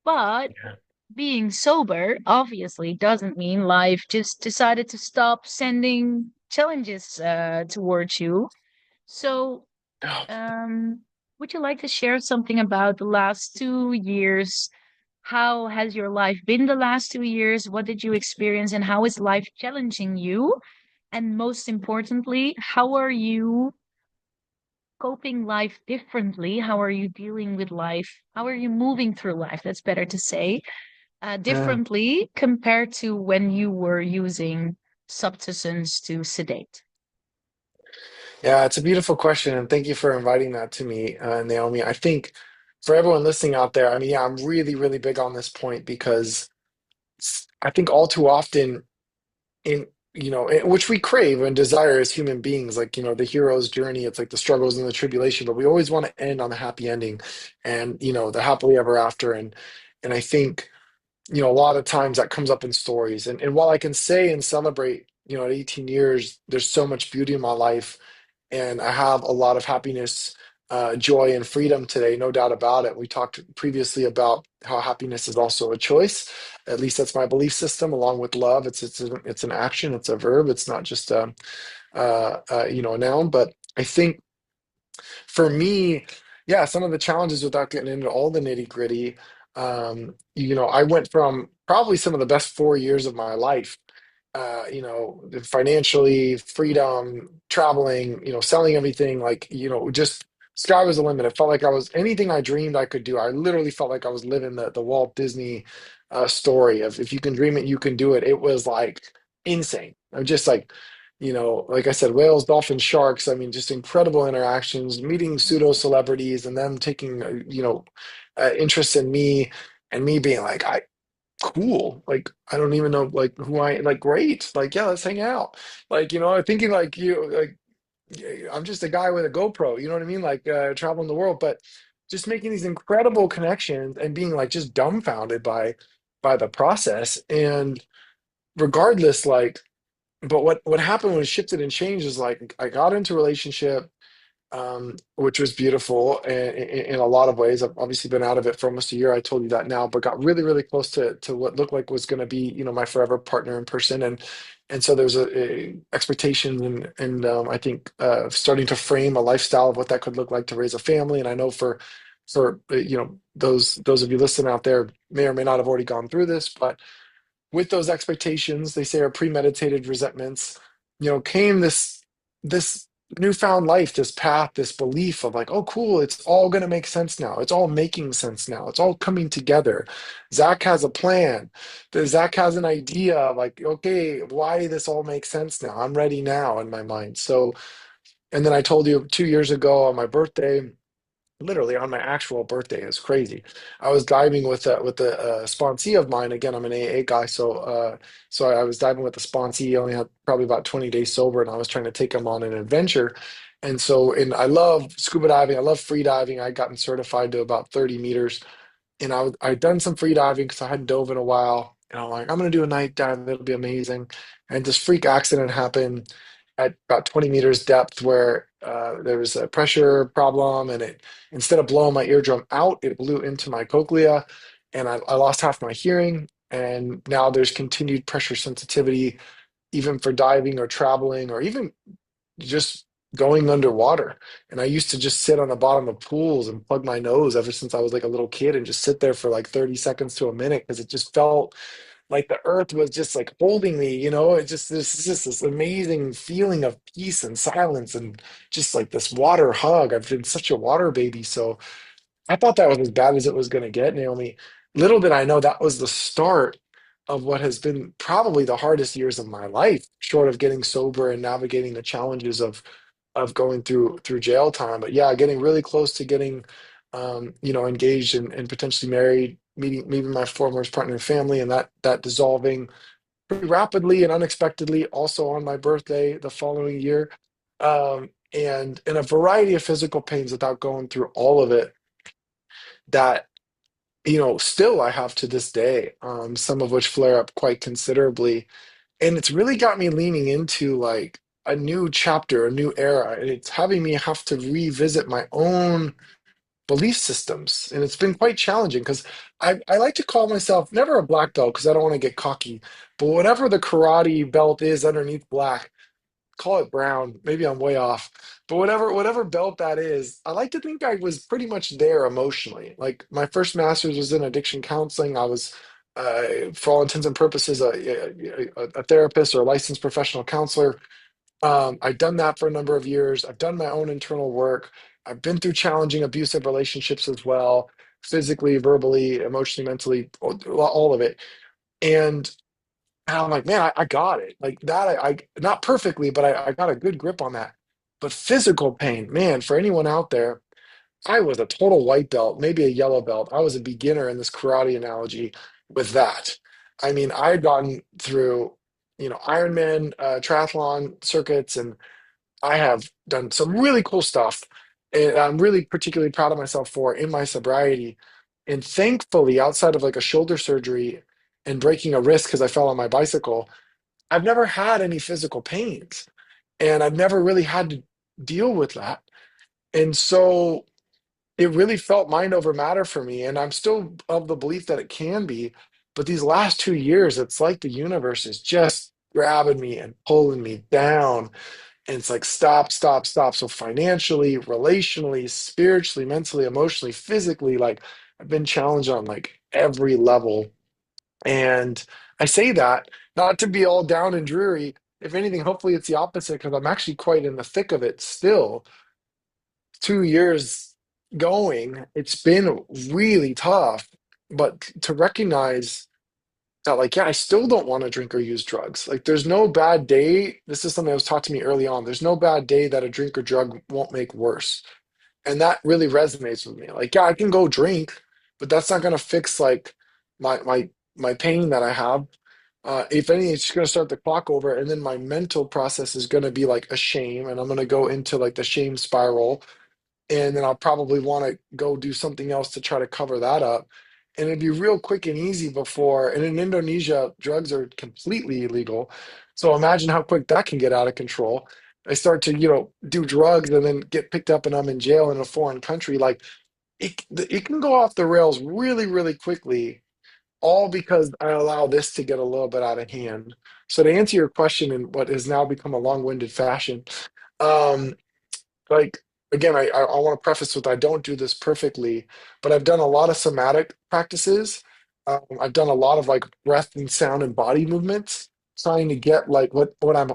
But yeah. being sober obviously doesn't mean life just decided to stop sending challenges towards you. So, Oh, um, would you like to share something about the last 2 years? How has your life been the last 2 years? What did you experience, and how is life challenging you? And most importantly, how are you coping life differently? How are you dealing with life? How are you moving through life? That's better to say yeah. differently compared to when you were using substances to sedate. Yeah, it's a beautiful question, and thank you for inviting that to me, Naomi. I think for everyone listening out there, I mean, yeah, I'm really, really big on this point because I think all too often which we crave and desire as human beings, like, the hero's journey, it's like the struggles and the tribulation, but we always want to end on the happy ending and, the happily ever after. And I think, a lot of times that comes up in stories. And while I can say and celebrate, at 18 years, there's so much beauty in my life and I have a lot of happiness, joy, and freedom today, no doubt about it. We talked previously about how happiness is also a choice. At least that's my belief system, along with love. It's an action. It's a verb. It's not just a noun. But I think for me, yeah, some of the challenges without getting into all the nitty gritty. I went from probably some of the best 4 years of my life, financially, freedom, traveling, selling everything, like, just sky was the limit. It felt like I was anything I dreamed I could do. I literally felt like I was living the Walt Disney story of if you can dream it, you can do it. It was like insane. I'm just like, like I said, whales, dolphins, sharks. I mean, just incredible interactions, meeting pseudo celebrities and them taking, interest in me and me being like, cool. Like, I don't even know like who I like, great. Like, yeah, let's hang out. Like, thinking like yeah, I'm just a guy with a GoPro, you know what I mean? Like traveling the world, but just making these incredible connections and being like just dumbfounded by the process. And regardless, like, but what happened when it shifted and changed is like I got into a relationship, which was beautiful in a lot of ways. I've obviously been out of it for almost a year. I told you that now, but got really, really close to what looked like was going to be, my forever partner in person. And so there's a expectation and I think starting to frame a lifestyle of what that could look like to raise a family. And I know for those of you listening out there may or may not have already gone through this, but with those expectations, they say are premeditated resentments, came this newfound life, this path, this belief of like, oh, cool, it's all going to make sense now. It's all making sense now. It's all coming together. Zach has a plan. Zach has an idea like, okay, why this all makes sense now. I'm ready now in my mind. So, and then I told you 2 years ago on my birthday, literally on my actual birthday. It's crazy. I was diving with a sponsee of mine. Again, I'm an AA guy, so I was diving with the sponsee. He only had probably about 20 days sober, and I was trying to take him on an adventure. And I love scuba diving. I love free diving. I'd gotten certified to about 30 meters, and I'd done some free diving because I hadn't dove in a while. And I'm like, I'm gonna do a night dive. It'll be amazing. And this freak accident happened at about 20 meters depth where there was a pressure problem, and it instead of blowing my eardrum out, it blew into my cochlea, and I lost half my hearing. And now there's continued pressure sensitivity, even for diving or traveling or even just going underwater. And I used to just sit on the bottom of pools and plug my nose ever since I was like a little kid and just sit there for like 30 seconds to a minute because it just felt like the earth was just like holding me, it just there's just this amazing feeling of peace and silence and just like this water hug. I've been such a water baby. So I thought that was as bad as it was going to get, Naomi. Little did I know that was the start of what has been probably the hardest years of my life, short of getting sober and navigating the challenges of going through jail time. But yeah, getting really close to getting engaged and potentially married, meeting my former partner and family, and that dissolving pretty rapidly and unexpectedly, also on my birthday the following year. And in a variety of physical pains without going through all of it that still I have to this day, some of which flare up quite considerably. And it's really got me leaning into like a new chapter, a new era. And it's having me have to revisit my own belief systems. And it's been quite challenging because I like to call myself never a black belt because I don't want to get cocky, but whatever the karate belt is underneath black, call it brown. Maybe I'm way off. But whatever belt that is, I like to think I was pretty much there emotionally. Like my first master's was in addiction counseling. I was, for all intents and purposes, a therapist or a licensed professional counselor. I've done that for a number of years. I've done my own internal work. I've been through challenging abusive relationships as well, physically, verbally, emotionally, mentally, all of it. And I'm like, man, I got it. Like that, I not perfectly, but I got a good grip on that. But physical pain, man, for anyone out there, I was a total white belt, maybe a yellow belt. I was a beginner in this karate analogy with that. I mean, I had gotten through, Ironman, triathlon circuits, and I have done some really cool stuff. And I'm really particularly proud of myself for in my sobriety. And thankfully, outside of like a shoulder surgery and breaking a wrist because I fell on my bicycle, I've never had any physical pains, and I've never really had to deal with that. And so it really felt mind over matter for me. And I'm still of the belief that it can be. But these last 2 years, it's like the universe is just grabbing me and pulling me down. And it's like, stop, stop, stop. So financially, relationally, spiritually, mentally, emotionally, physically, like I've been challenged on like every level. And I say that not to be all down and dreary. If anything, hopefully it's the opposite because I'm actually quite in the thick of it still. 2 years going, it's been really tough. But to recognize that, like, yeah, I still don't want to drink or use drugs. Like, there's no bad day. This is something that was taught to me early on. There's no bad day that a drink or drug won't make worse. And that really resonates with me. Like, yeah, I can go drink, but that's not gonna fix like my pain that I have. If anything, it's just gonna start the clock over, and then my mental process is gonna be like a shame, and I'm gonna go into like the shame spiral, and then I'll probably want to go do something else to try to cover that up. And it'd be real quick and easy before. And in Indonesia, drugs are completely illegal. So imagine how quick that can get out of control. I start to, do drugs and then get picked up and I'm in jail in a foreign country. Like it can go off the rails really, really quickly, all because I allow this to get a little bit out of hand. So to answer your question in what has now become a long-winded fashion, um, like again, I want to preface with I don't do this perfectly, but I've done a lot of somatic practices. I've done a lot of like breath and sound and body movements, trying to get like what I'm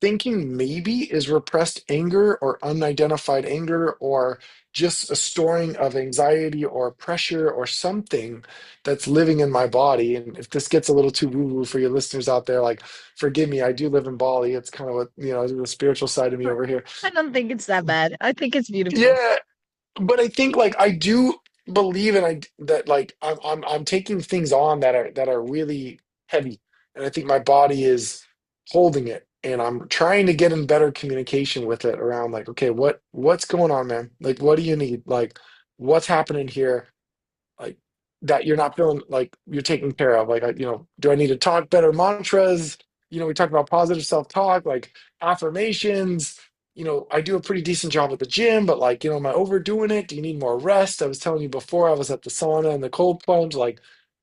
thinking maybe is repressed anger or unidentified anger or just a storing of anxiety or pressure or something that's living in my body. And if this gets a little too woo-woo for your listeners out there, like, forgive me, I do live in Bali. It's kind of what, the spiritual side of me over here. I don't think it's that bad. I think it's beautiful. Yeah, but I think like I do believe and I that like I'm taking things on that are really heavy, and I think my body is holding it, and I'm trying to get in better communication with it around like, okay, what's going on, man? Like, what do you need? Like, what's happening here? Like that you're not feeling like you're taken care of. Like, do I need to talk better mantras? We talk about positive self-talk, like affirmations. I do a pretty decent job at the gym, but like, am I overdoing it? Do you need more rest? I was telling you before, I was at the sauna and the cold plunge. Like,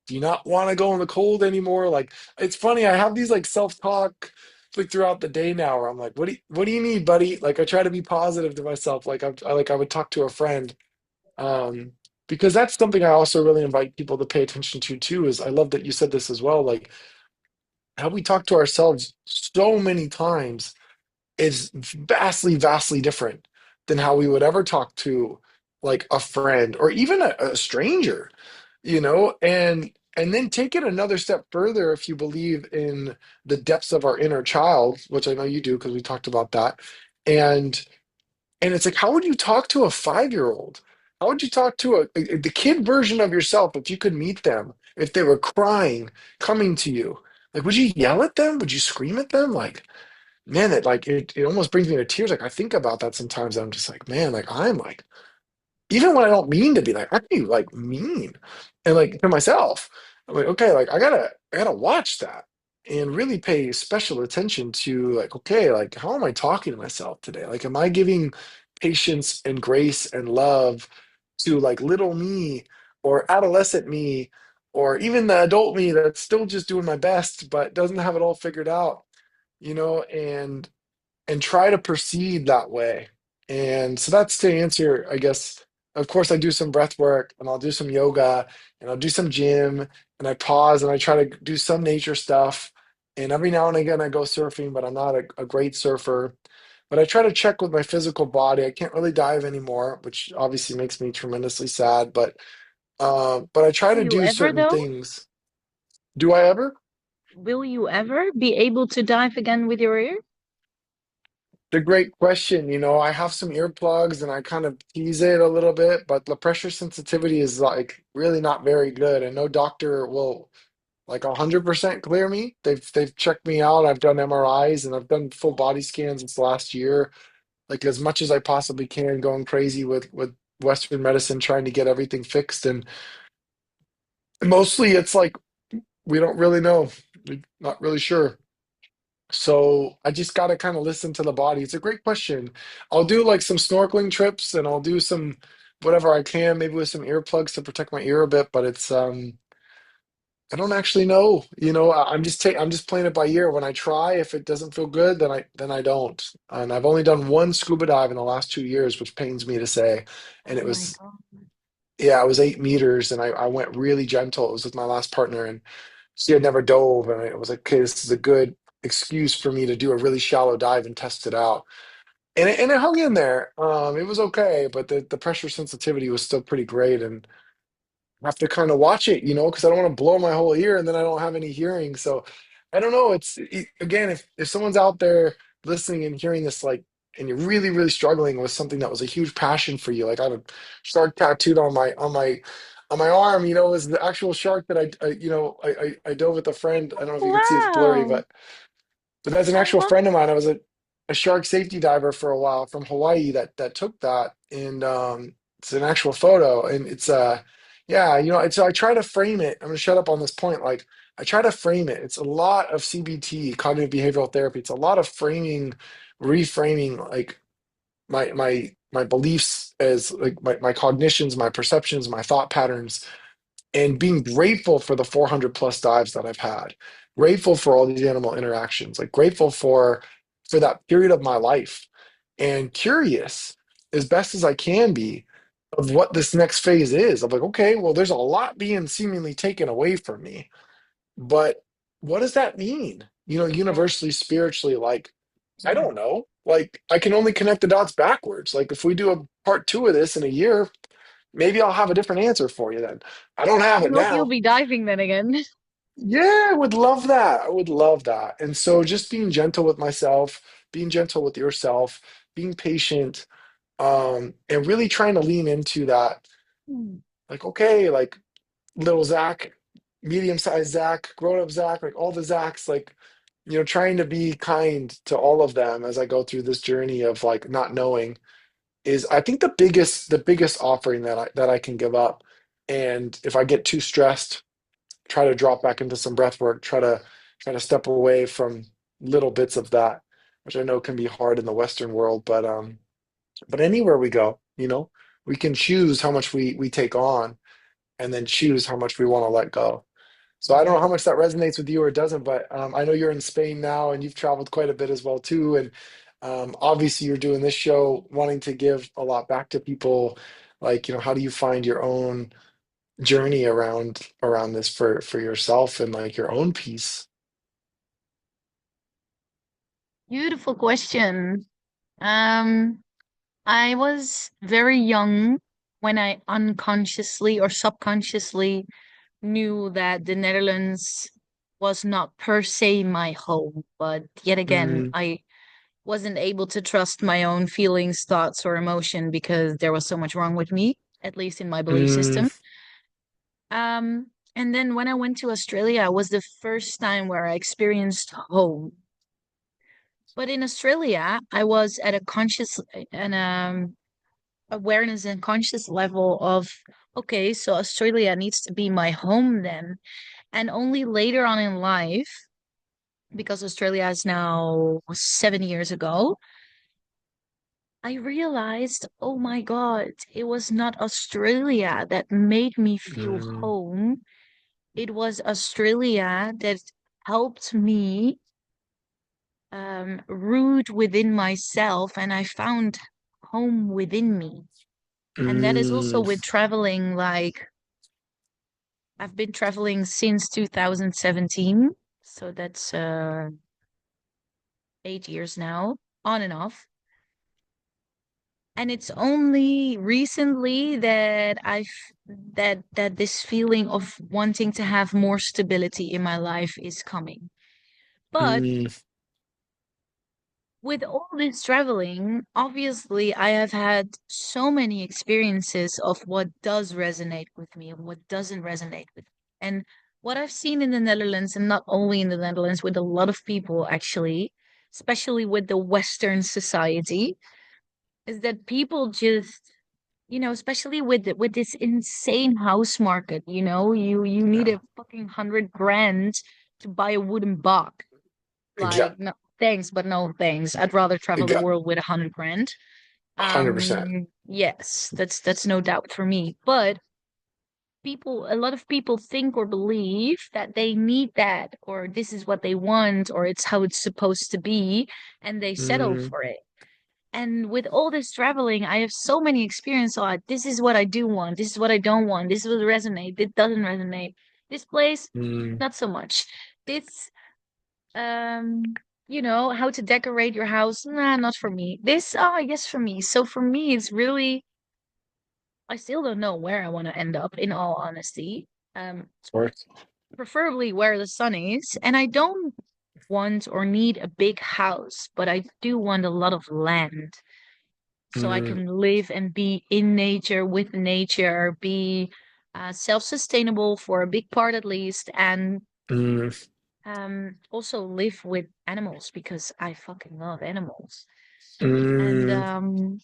do you not want to go in the cold anymore? Like, it's funny. I have these like self-talk like throughout the day now where I'm like, what do you need, buddy? Like, I try to be positive to myself. Like, I would talk to a friend, um, because that's something I also really invite people to pay attention to too. Is I love that you said this as well. Like how we talk to ourselves so many times is vastly, vastly different than how we would ever talk to like a friend or even a stranger, and then take it another step further if you believe in the depths of our inner child, which I know you do because we talked about that. And it's like, how would you talk to a 5-year-old? How would you talk to the kid version of yourself if you could meet them, if they were crying, coming to you? Like, would you yell at them? Would you scream at them? Like, man, it almost brings me to tears. Like, I think about that sometimes. I'm just like, man, like, I'm like, even when I don't mean to be like, I can be like mean and like to myself. I'm like, okay, like I gotta watch that and really pay special attention to like, okay, like how am I talking to myself today? Like, am I giving patience and grace and love to like little me or adolescent me or even the adult me that's still just doing my best but doesn't have it all figured out, and try to proceed that way. And so that's to answer, I guess. Of course, I do some breath work and I'll do some yoga and I'll do some gym and I pause and I try to do some nature stuff. And every now and again, I go surfing, but I'm not a great surfer. But I try to check with my physical body. I can't really dive anymore, which obviously makes me tremendously sad. But I try Will to you do ever, certain though? things. Do I ever? Will you ever be able to dive again with your ear? The great question. I have some earplugs and I kind of tease it a little bit, but the pressure sensitivity is like really not very good, and no doctor will like 100% clear me. They've checked me out. I've done MRIs and I've done full body scans this last year, like as much as I possibly can, going crazy with Western medicine, trying to get everything fixed. And mostly it's like we don't really know. We're not really sure. So I just got to kind of listen to the body. It's a great question. I'll do like some snorkeling trips and I'll do some whatever I can, maybe with some earplugs to protect my ear a bit, but it's I don't actually know. I'm just playing it by ear. When I try, if it doesn't feel good, then I don't. And I've only done one scuba dive in the last 2 years, which pains me to say. And Oh it my was, God. yeah, it was 8 meters and I went really gentle. It was with my last partner and she had never dove, and it was like, okay, this is a good excuse for me to do a really shallow dive and test it out. And it hung in there. It was okay, but the pressure sensitivity was still pretty great, and I have to kind of watch it, because I don't want to blow my whole ear and then I don't have any hearing. So I don't know. Again, if someone's out there listening and hearing this, like, and you're really, really struggling with something that was a huge passion for you, like I have a shark tattooed on my arm, is the actual shark that I dove with a friend. I don't know if you can see, it's blurry, Wow. but that's an Oh, actual wow. friend of mine. I was a shark safety diver for a while from Hawaii that took that. And it's an actual photo. And it's yeah, so I try to frame it. I'm gonna shut up on this point. Like I try to frame it. It's a lot of CBT, cognitive behavioral therapy. It's a lot of framing, reframing like my beliefs as like my cognitions, my perceptions, my thought patterns, and being grateful for the 400 plus dives that I've had, grateful for all these animal interactions, like grateful for that period of my life, and curious as best as I can be of what this next phase is. I'm like, okay, well, there's a lot being seemingly taken away from me, but what does that mean? Yeah. Universally, spiritually, like. I don't know. Like, I can only connect the dots backwards. Like, if we do a part two of this in a year, maybe I'll have a different answer for you then. I don't have I it hope you'll now. be diving then again. Yeah, I would love that. I would love that. And so just being gentle with myself, being gentle with yourself, being patient, and really trying to lean into that. Hmm. Like, okay, like little Zach, medium-sized Zach, grown-up Zach, like all the Zachs, like, trying to be kind to all of them as I go through this journey of like not knowing is I think the biggest offering that I can give up. And if I get too stressed, try to drop back into some breath work, try to step away from little bits of that, which I know can be hard in the Western world, but anywhere we go, we can choose how much we take on and then choose how much we want to let go. So I don't know Yeah. how much that resonates with you or doesn't, but I know you're in Spain now and you've traveled quite a bit as well too. And obviously you're doing this show wanting to give a lot back to people. Like, how do you find your own journey around this for yourself and like your own peace? Beautiful question. Um, I was very young when I unconsciously or subconsciously knew that the Netherlands was not per se my home, but yet again, Mm, I wasn't able to trust my own feelings, thoughts, or emotion because there was so much wrong with me, at least in my belief mm, system. And then when I went to Australia, it was the first time where I experienced home. But in Australia, I was at a conscious and awareness and conscious level of, okay, so Australia needs to be my home then. And only later on in life, because Australia is now 7 years ago, I realized, oh my God, it was not Australia that made me feel mm, home. It was Australia that helped me root within myself, and I found home within me. And that is also mm. with traveling. Like, I've been traveling since 2017, so that's 8 years now, on and off. And it's only recently that that this feeling of wanting to have more stability in my life is coming. But Mm. with all this traveling, obviously, I have had so many experiences of what does resonate with me and what doesn't resonate with me. And what I've seen in the Netherlands, and not only in the Netherlands, with a lot of people actually, especially with the Western society, is that people just, especially with this insane house market, you need Yeah, a fucking 100 grand to buy a wooden box. yeah, Like, no, thanks, but no thanks. I'd rather travel the yeah, world with 100 grand. 100%. Yes, that's no doubt for me. But a lot of people think or believe that they need that, or this is what they want, or it's how it's supposed to be, and they settle Mm, for it. And with all this traveling, I have so many experiences on this is what I do want, this is what I don't want, this will resonate, this doesn't resonate. This place, mm. not so much. This um how to decorate your house, nah, not for me. This, oh yes, for me. So for me it's really, I still don't know where I want to end up, in all honesty. Or, Preferably where the sun is, and I don't want or need a big house, but I do want a lot of land so I mm, can live and be in nature, with nature, be self-sustainable for a big part at least, and mm, also live with animals because I fucking love animals. And mm.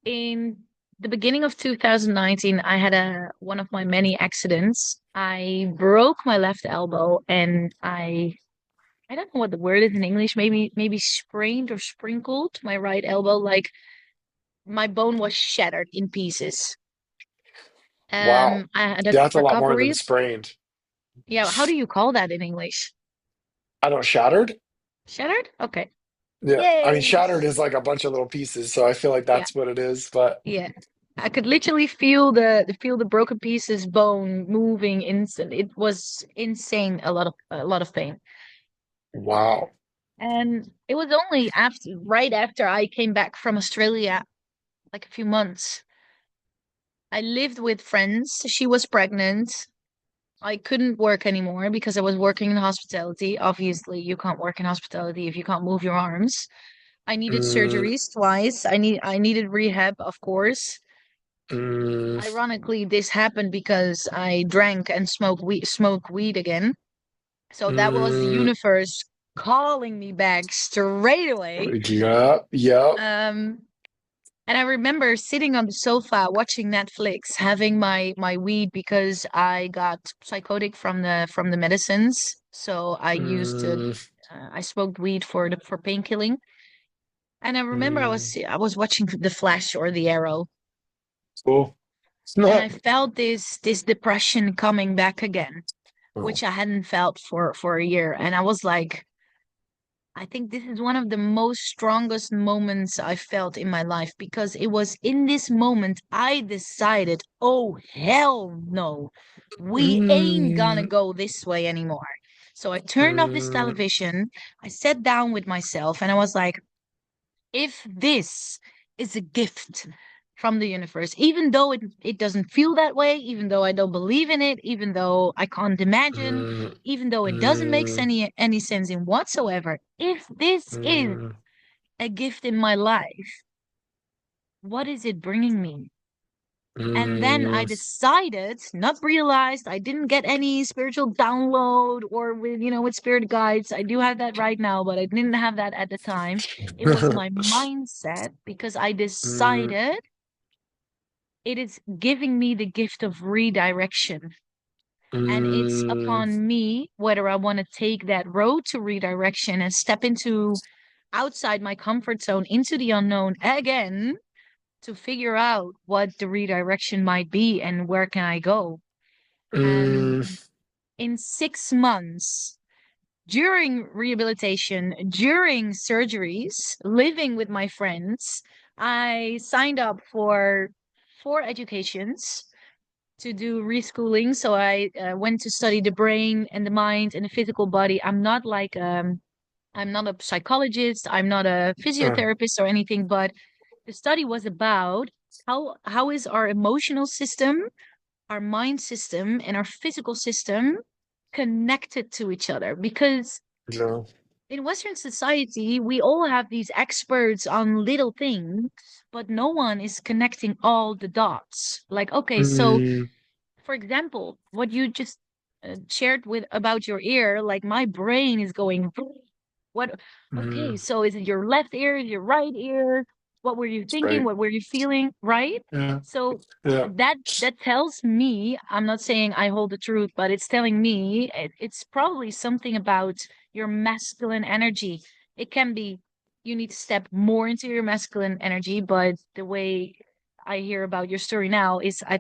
in the beginning of 2019, I had a one of my many accidents. I broke my left elbow, and I don't know what the word is in English. Maybe sprained or sprinkled my right elbow. Like, my bone was shattered in pieces. Wow. I had a Yeah, that's a lot more than recovery. sprained. Yeah, how do you call that in English? I don't shattered. Shattered? Okay. Yeah. I mean, Yay. shattered is like a bunch of little pieces, so I feel like Yeah, that's what it is. But yeah. I could literally feel the broken pieces bone moving instant. It was insane, a lot of pain. wow. And it was only right after I came back from Australia, like a few months. I lived with friends. She was pregnant. I couldn't work anymore because I was working in hospitality. Obviously, you can't work in hospitality if you can't move your arms. I needed mm, surgeries twice. I needed rehab, of course. mm, Ironically, this happened because I drank and smoked weed again. So that was the mm. universe calling me back straight away. Yep, yep. Um, and I remember sitting on the sofa watching Netflix, having my weed because I got psychotic from the medicines. So Mm, I smoked weed for painkilling. And I remember mm. I was watching The Flash or The Arrow, Cool. and I felt this depression coming back again, Oh. which I hadn't felt for a year. And I was like, I think this is one of the most strongest moments I felt in my life because it was in this moment I decided, oh hell no, we ain't gonna Mm, go this way anymore. So I turned off this mm, television, I sat down with myself, and I was like, if this is a gift from the universe, even though it doesn't feel that way, even though I don't believe in it, even though I can't imagine, mm, even though it doesn't make mm, any sense in whatsoever, if this is mm, a gift in my life, what is it bringing me? And then I mm, decided, not realized, I didn't get any spiritual download or with spirit guides. I do have that right now, but I didn't have that at the time. It was my mindset because I mm, decided it is giving me the gift of redirection. And it's mm, upon me whether I want to take that road to redirection and step into outside my comfort zone into the unknown again to figure out what the redirection might be and where can I go. And mm. in 6 months, during rehabilitation, during surgeries, living with my friends, I signed up for 4 educations to do reschooling. So I went to study the brain and the mind and the physical body. I'm not a psychologist. I'm not a Uh, physiotherapist or anything, but the study was about how is our emotional system, our mind system, and our physical system connected to each other. Because no. in Western society, we all have these experts on little things, but no one is connecting all the dots. Like, okay, so Mm, for example, what you just shared with about your ear, like my brain is going, what? Okay, mm. so is it your left ear, your right ear? What were you thinking? Right. What were you feeling? Right? Yeah. So Yeah. that tells me, I'm not saying I hold the truth, but it's telling me it's probably something about your masculine energy. It can be you need to step more into your masculine energy, but the way I hear about your story now is I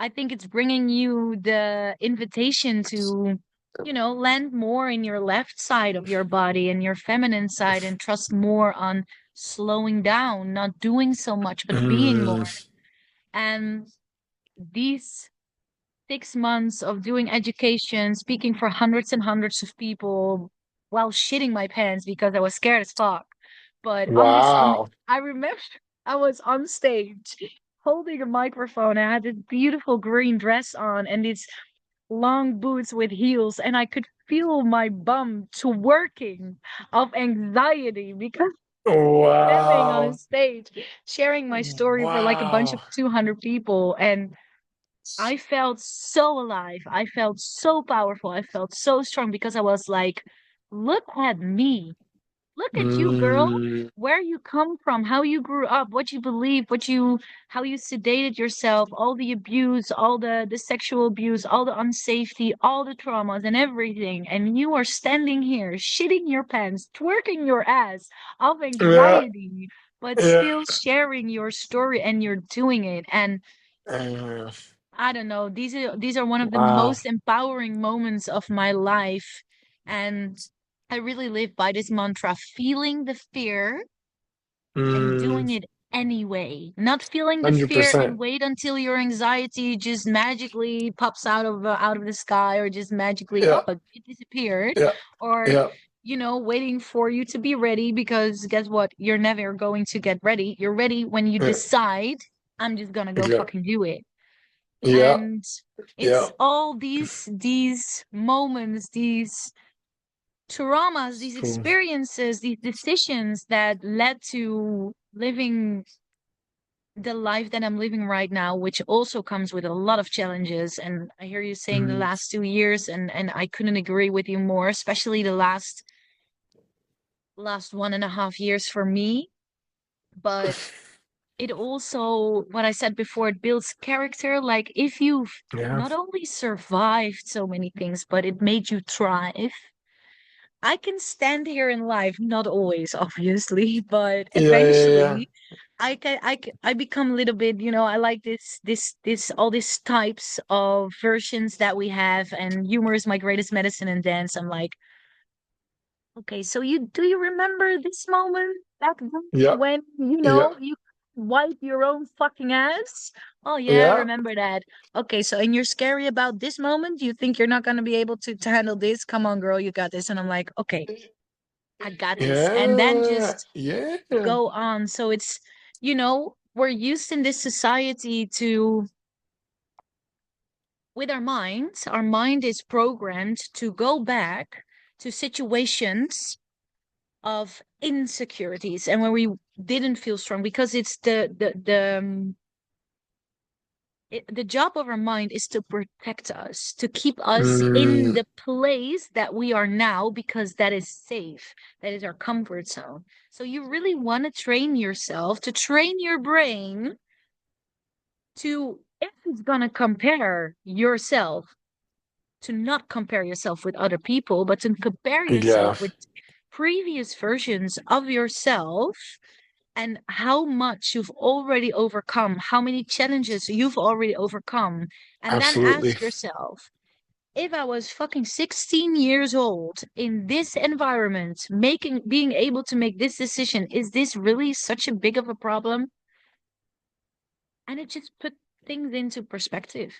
think it's bringing you the invitation to, land more in your left side of your body and your feminine side and trust more on slowing down, not doing so much, but being Mm, more. And these 6 months of doing education, speaking for hundreds and hundreds of people while shitting my pants because I was scared as fuck. But wow. I remember I was on stage holding a microphone. I had this beautiful green dress on and these long boots with heels, and I could feel my bum twerking of anxiety because standing on a Wow. stage, sharing my story for like a bunch of Wow. 200 people. And I felt so alive. I felt so powerful. I felt so strong because I was like, look at me. Look at you, girl. Mm, Where you come from, how you grew up, what you believe, how you sedated yourself, all the abuse, all the sexual abuse, all the unsafety, all the traumas and everything. And you are standing here, shitting your pants, twerking your ass of yeah. anxiety, but Yeah. still sharing your story and you're doing it. And Uh, I don't know. These are one of the wow. most empowering moments of my life. And I really live by this mantra, feeling the fear and Mm, doing it anyway. Not feeling the fear and 100%. wait until your anxiety just magically pops out of the sky or just magically Yeah. it disappeared Yeah. or Yeah. waiting for you to be ready because guess what? You're never going to get ready. You're ready when you Yeah. decide, I'm just gonna go Yeah. fucking do it. Yeah. And Yeah. it's all these moments, these traumas, these Mm. experiences, these decisions that led to living the life that I'm living right now, which also comes with a lot of challenges. And I hear you saying the Mm. last 2 years, and I couldn't agree with you more, especially the last 1.5 years for me. But it also, what I said before, it builds character. Like if you've Yeah. not only survived so many things, but it made you thrive. I can stand here in life, not always, obviously, but Yeah. Yeah. Yeah. eventually I become a little bit, I like all these types of versions that we have, and humor is my greatest medicine and dance. I'm like, okay, so do you remember this moment back then Yeah. when, Yeah. you wipe your own fucking ass? Oh yeah, I Yeah. remember that. Okay, so and you're scary about this moment? You think you're not gonna be able to handle this? Come on, girl, you got this. And I'm like, okay, I got this. And then Yeah. just Yeah. go on. So it's, we're used in this society to, with our mind is programmed to go back to situations of insecurities and when we didn't feel strong because it's the job of our mind is to protect us, to keep us in Mm. the place that we are now because that is safe, that is our comfort zone. So you really want to train yourself, to train your brain to, if it's going to compare yourself, to not compare yourself with other people, but to compare Yeah. yourself with previous versions of yourself and how much you've already overcome, how many challenges you've already overcome. And then Absolutely. ask yourself, if I was fucking 16 years old in this environment, being able to make this decision, is this really such a big of a problem? And it just put things into perspective.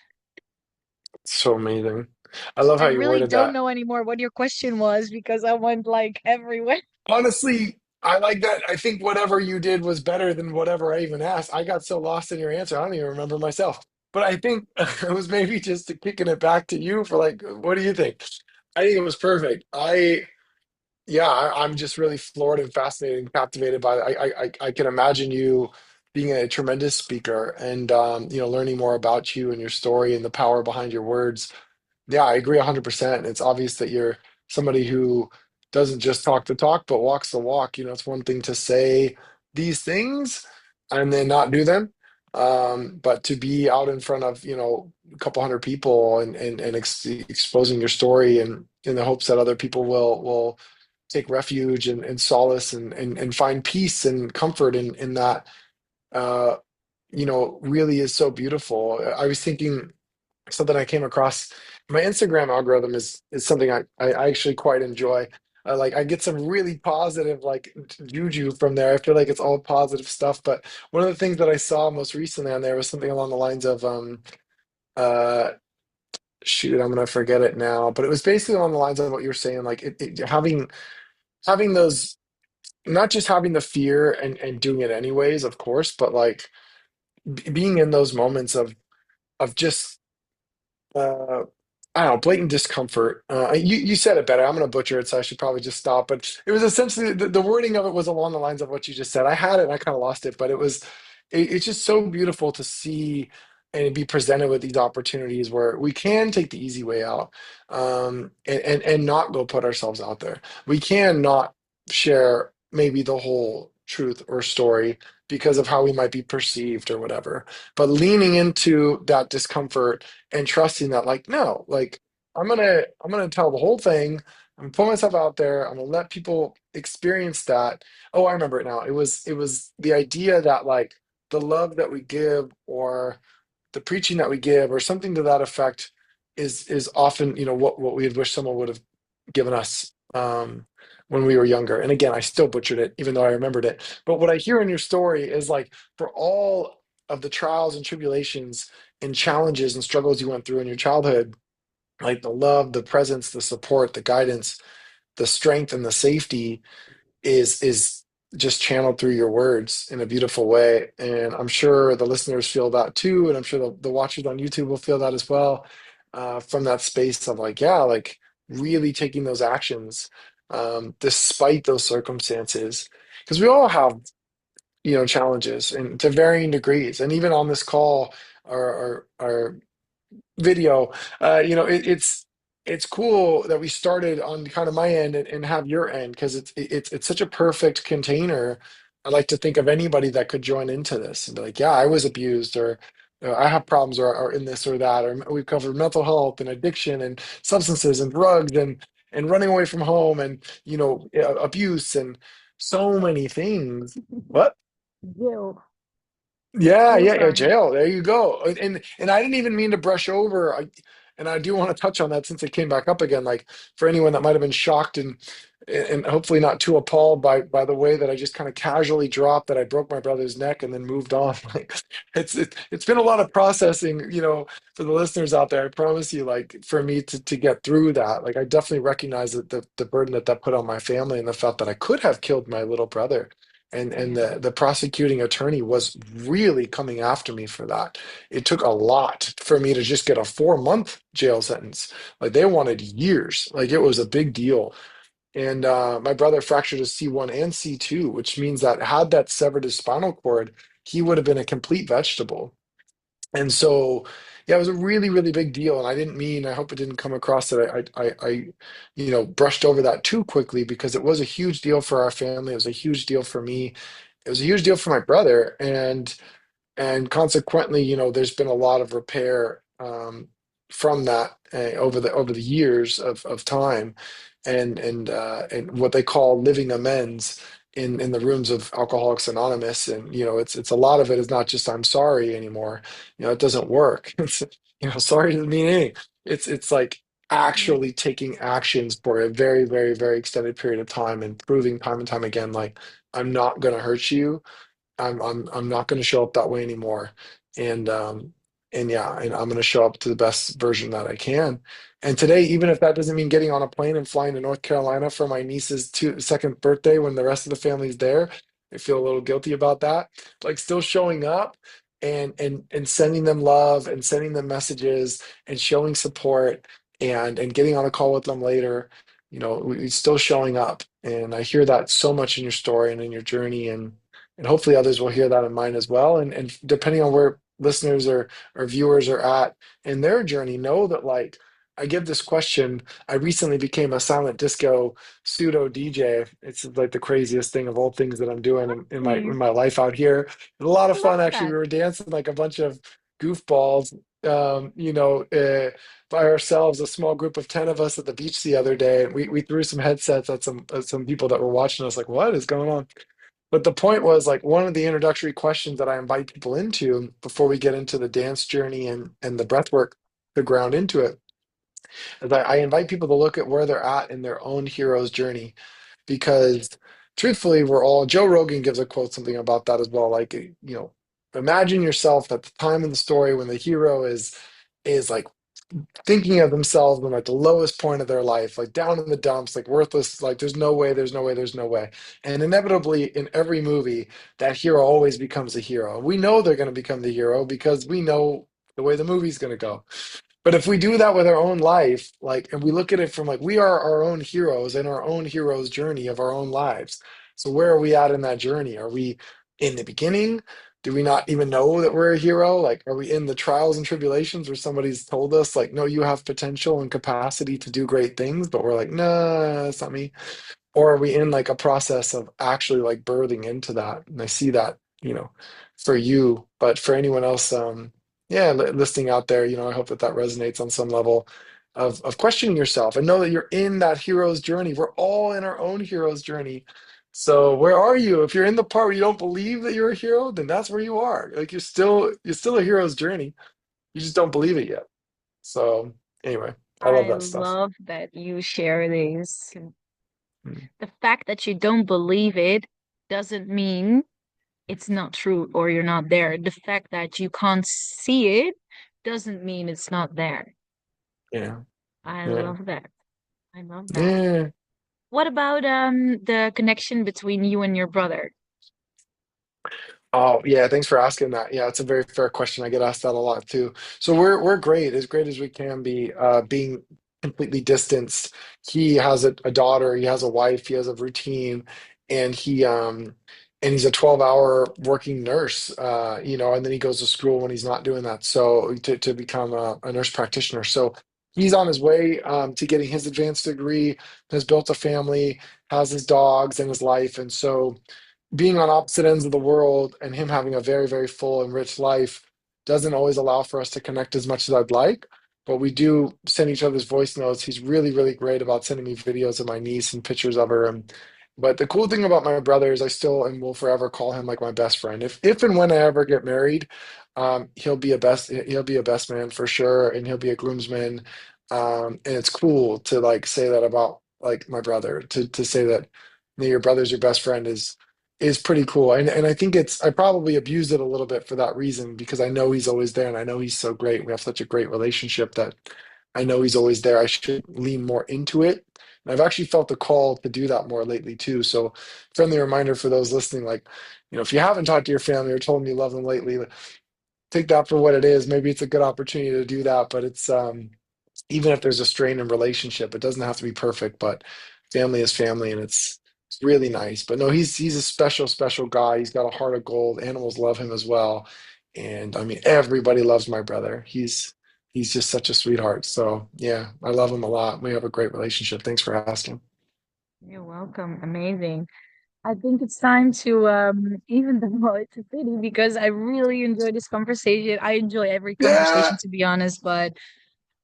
So amazing. I love I how you really worded don't that. know anymore what your question was because I went like everywhere. Honestly, I like that. I think whatever you did was better than whatever I even asked. I got so lost in your answer, I don't even remember myself. But I think it was maybe just kicking it back to you for like, what do you think? I think it was perfect. Yeah, I'm just really floored and fascinated and captivated by it. I can imagine you being a tremendous speaker and learning more about you and your story and the power behind your words. Yeah, I agree 100%. It's obvious that you're somebody who doesn't just talk the talk, but walks the walk. It's one thing to say these things and then not do them. But to be out in front of, a couple hundred people and exposing your story and in the hopes that other people will take refuge and solace and find peace and comfort in that, uh, really is so beautiful. I was thinking something I came across. My Instagram algorithm is something I actually quite enjoy. I get some really positive like juju from there. I feel like it's all positive stuff. But one of the things that I saw most recently on there was something along the lines of uh shoot, I'm gonna forget it now. But it was basically along the lines of what you're saying, like having those, not just having the fear and doing it anyways, of course, but like being in those moments of just uh I don't know, blatant discomfort. You said it better. I'm going to butcher it, so I should probably just stop. But it was essentially the wording of it was along the lines of what you just said. I had it and I kind of lost it, but it's just so beautiful to see and be presented with these opportunities where we can take the easy way out, and not go put ourselves out there. We can not share maybe the whole truth or story because of how we might be perceived or whatever. But leaning into that discomfort and trusting that, like, no, like I'm gonna tell the whole thing. I'm gonna put myself out there. I'm gonna let people experience that. Oh, I remember it now. It was the idea that like the love that we give or the preaching that we give or something to that effect is often, what we had wished someone would have given us when we were younger. And again, I still butchered it, even though I remembered it. But what I hear in your story is like for all of the trials and tribulations and challenges and struggles you went through in your childhood, like the love, the presence, the support, the guidance, the strength and the safety is just channeled through your words in a beautiful way. And I'm sure the listeners feel that too, and I'm sure the watchers on YouTube will feel that as well, from that space of like, yeah, like really taking those actions, despite those circumstances, because we all have, challenges and to varying degrees. And even on this call, our video, it's cool that we started on kind of my end and have your end, because it's such a perfect container. I like to think of anybody that could join into this and be like, yeah, I was abused, or I have problems, or in this or that, or we've covered mental health and addiction and substances and drugs and running away from home and abuse and so many things. What? Guilt. Yeah, Guilt, yeah, yeah, sorry. jail. There you go. And I didn't even mean to brush over. And I do want to touch on that since it came back up again. Like for anyone that might have been shocked and hopefully not too appalled by the way that I just kind of casually dropped that I broke my brother's neck and then moved on. Like it's been a lot of processing, for the listeners out there. I promise you, like for me to get through that, like I definitely recognize that the burden that put on my family and the fact that I could have killed my little brother and Yeah. the prosecuting attorney was really coming after me for that. It took a lot for me to just get a 4 month jail sentence. Like they wanted years. Like it was a big deal. And my brother fractured his C1 and C2, which means that had that severed his spinal cord, he would have been a complete vegetable. And so, yeah, it was a really, really big deal. And I didn't mean, I hope it didn't come across that brushed over that too quickly, because it was a huge deal for our family. It was a huge deal for me. It was a huge deal for my brother. And consequently, there's been a lot of repair, from that, over the years of time, and what they call living amends in the rooms of Alcoholics Anonymous. And it's a lot of it is not just I'm sorry anymore. It doesn't work. It's sorry doesn't mean anything. It's like Yeah. actually taking actions for a very, very, very extended period of time and proving time and time again, like I'm not going to hurt you. I'm not going to show up that way anymore. And yeah, and I'm going to show up to the best version that I can. And today, even if that doesn't mean getting on a plane and flying to North Carolina for my niece's second birthday when the rest of the family's there, I feel a little guilty about that. Like still showing up and sending them love and sending them messages and showing support and getting on a call with them later. We still showing up. And I hear that so much in your story and in your journey, and hopefully others will hear that in mine as well. And depending on where listeners or viewers are at in their journey, know that like I give this question. I recently became a silent disco pseudo DJ. It's like the craziest thing of all things that I'm doing in my Nice. in my life out here. It's a lot I of love fun actually. We that. were dancing like a bunch of goofballs, by ourselves, a small group of 10 of us at the beach the other day. And we threw some headsets at some people that were watching us, like, what is going on? But the point was like one of the introductory questions that I invite people into before we get into the dance journey and the breath work to ground into it is I invite people to look at where they're at in their own hero's journey. Because truthfully, we're all, Joe Rogan gives a quote something about that as well. Like, imagine yourself at the time in the story when the hero is like thinking of themselves when at the lowest point of their life, like down in the dumps, like worthless, like there's no way, there's no way, there's no way. And inevitably, in every movie, that hero always becomes a hero. We know they're going to become the hero because we know the way the movie's going to go. But if we do that with our own life, like, and we look at it from like, we are our own heroes and our own hero's journey of our own lives. So where are we at in that journey? Are we in the beginning? Do we not even know that we're a hero? Like, are we in the trials and tribulations where somebody's told us, like, no, you have potential and capacity to do great things, but we're like, nah, that's not me. Or are we in like a process of actually like birthing into that? And I see that, for you, but for anyone else, yeah, listening out there, I hope that resonates on some level of questioning yourself and know that you're in that hero's journey. We're all in our own hero's journey. So where are you? If you're in the part where you don't believe that you're a hero, then that's where you are. Like you're still a hero's journey. You just don't believe it yet. So anyway, I love I that stuff. love that you share this. Mm, The fact that you don't believe it doesn't mean it's not true or you're not there. The fact that you can't see it doesn't mean it's not there. yeah, I yeah, love that. I love that. yeah. What about the connection between you and your brother? Oh, yeah, thanks for asking that. Yeah, it's a very fair question. I get asked that a lot too. So we're great as we can be, being completely distanced. He has a daughter, he has a wife, he has a routine, and he's a 12-hour working nurse, and then he goes to school when he's not doing that. So to become a nurse practitioner. So he's on his way to getting his advanced degree, has built a family, has his dogs and his life, and so being on opposite ends of the world and him having a very, very full and rich life doesn't always allow for us to connect as much as I'd like. But we do send each other's voice notes. He's really, really great about sending me videos of my niece and pictures of her. But the cool thing about my brother is I still and will forever call him like my best friend. If and when I ever get married, he'll be a best man for sure, and he'll be a groomsman. And it's cool to like say that about like my brother, to say that your brother's your best friend is pretty cool. And I think I probably abused it a little bit for that reason because I know he's always there and I know he's so great. We have such a great relationship that I know he's always there. I should lean more into it. And I've actually felt the call to do that more lately too. So friendly reminder for those listening, like, if you haven't talked to your family or told them you love them lately, take that for what it is. Maybe it's a good opportunity to do that, but it's even if there's a strain in relationship, it doesn't have to be perfect, but family is family and it's really nice. But no, he's a special, special guy. He's got a heart of gold. Animals love him as well. And I mean, everybody loves my brother. He's just such a sweetheart. So yeah, I love him a lot. We have a great relationship. Thanks for asking. You're welcome. Amazing. I think it's time to even though it's a pity because I really enjoy this conversation. I enjoy every conversation Yeah. to be honest, but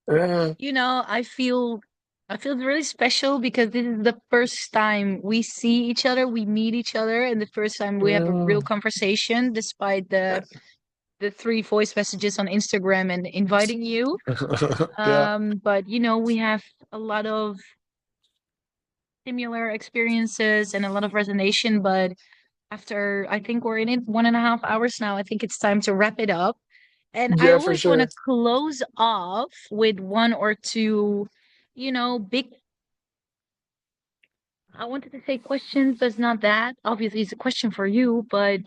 Yeah. I feel really special because this is the first time we see each other, we meet each other, and the first time we have a Yeah. real conversation despite the three voice messages on Instagram and inviting you. Yeah. But we have a lot of similar experiences and a lot of resonation, but after I think we're in it 1.5 hours now, I think it's time to wrap it up. And I Yeah, for always want to sure. close off with one or two, big. I wanted to say questions, but it's not that. Obviously, it's a question for you, but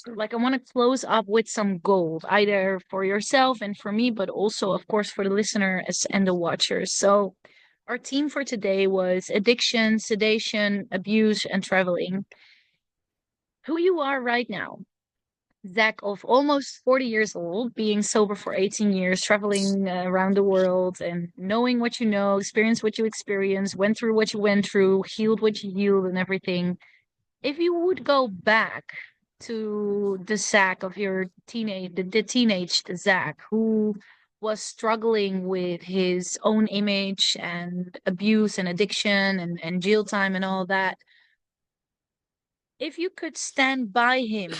like I want to close up with some gold, either for yourself and for me, but also, of course, for the listeners and the watchers. So, our theme for today was addiction, sedation, abuse, and traveling. Who you are right now, Zach, of almost 40 years old, being sober for 18 years, traveling around the world and knowing what you know, experienced what you experienced, went through what you went through, healed what you healed, and everything. If you would go back to the Zach of your the teenage Zach who was struggling with his own image and abuse and addiction and jail time and all that, if you could stand by him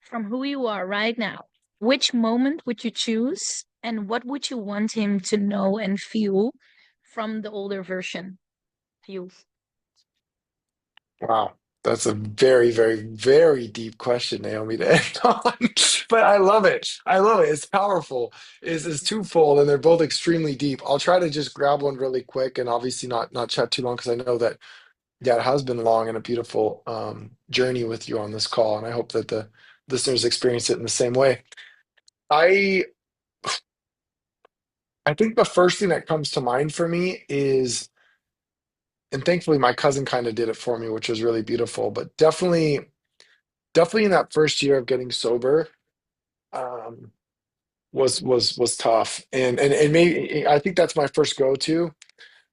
from who you are right now, which moment would you choose and what would you want him to know and feel from the older version of you? Wow. That's a very, very, very deep question, Naomi, to end on. But I love it. I love it. It's powerful. Is twofold, and they're both extremely deep. I'll try to just grab one really quick, and obviously not chat too long because I know that yeah, it has been long and a beautiful journey with you on this call, and I hope that the listeners experience it in the same way. I I think the first thing that comes to mind for me is, and thankfully my cousin kind of did it for me, which was really beautiful, but definitely in that first year of getting sober, um, was tough, and maybe I think that's my first go-to.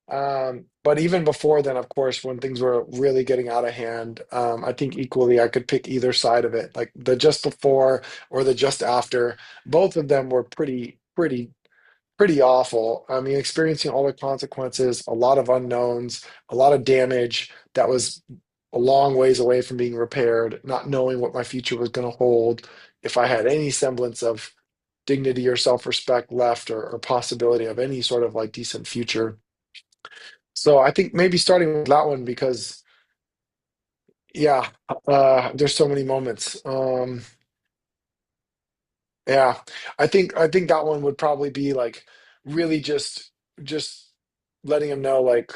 But even before then, of course, when things were really getting out of hand, I think equally I could pick either side of it, like the just before or the just after. Both of them were pretty awful. I mean, experiencing all the consequences, a lot of unknowns, a lot of damage that was a long ways away from being repaired, not knowing what my future was going to hold, if I had any semblance of dignity or self-respect left, or possibility of any sort of like decent future. So I think maybe starting with that one because yeah, there's so many moments. Yeah, I think that one would probably be like really just letting him know like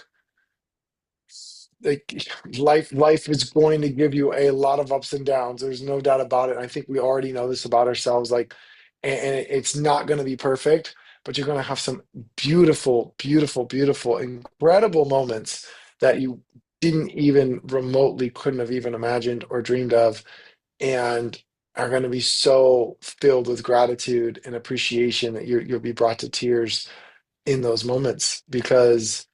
like life is going to give you a lot of ups and downs. There's no doubt about it. And I think we already know this about ourselves. Like, and it's not going to be perfect, but you're going to have some beautiful, beautiful, beautiful, incredible moments that you didn't even remotely couldn't have even imagined or dreamed of, and are going to be so filled with gratitude and appreciation that you'll be brought to tears in those moments because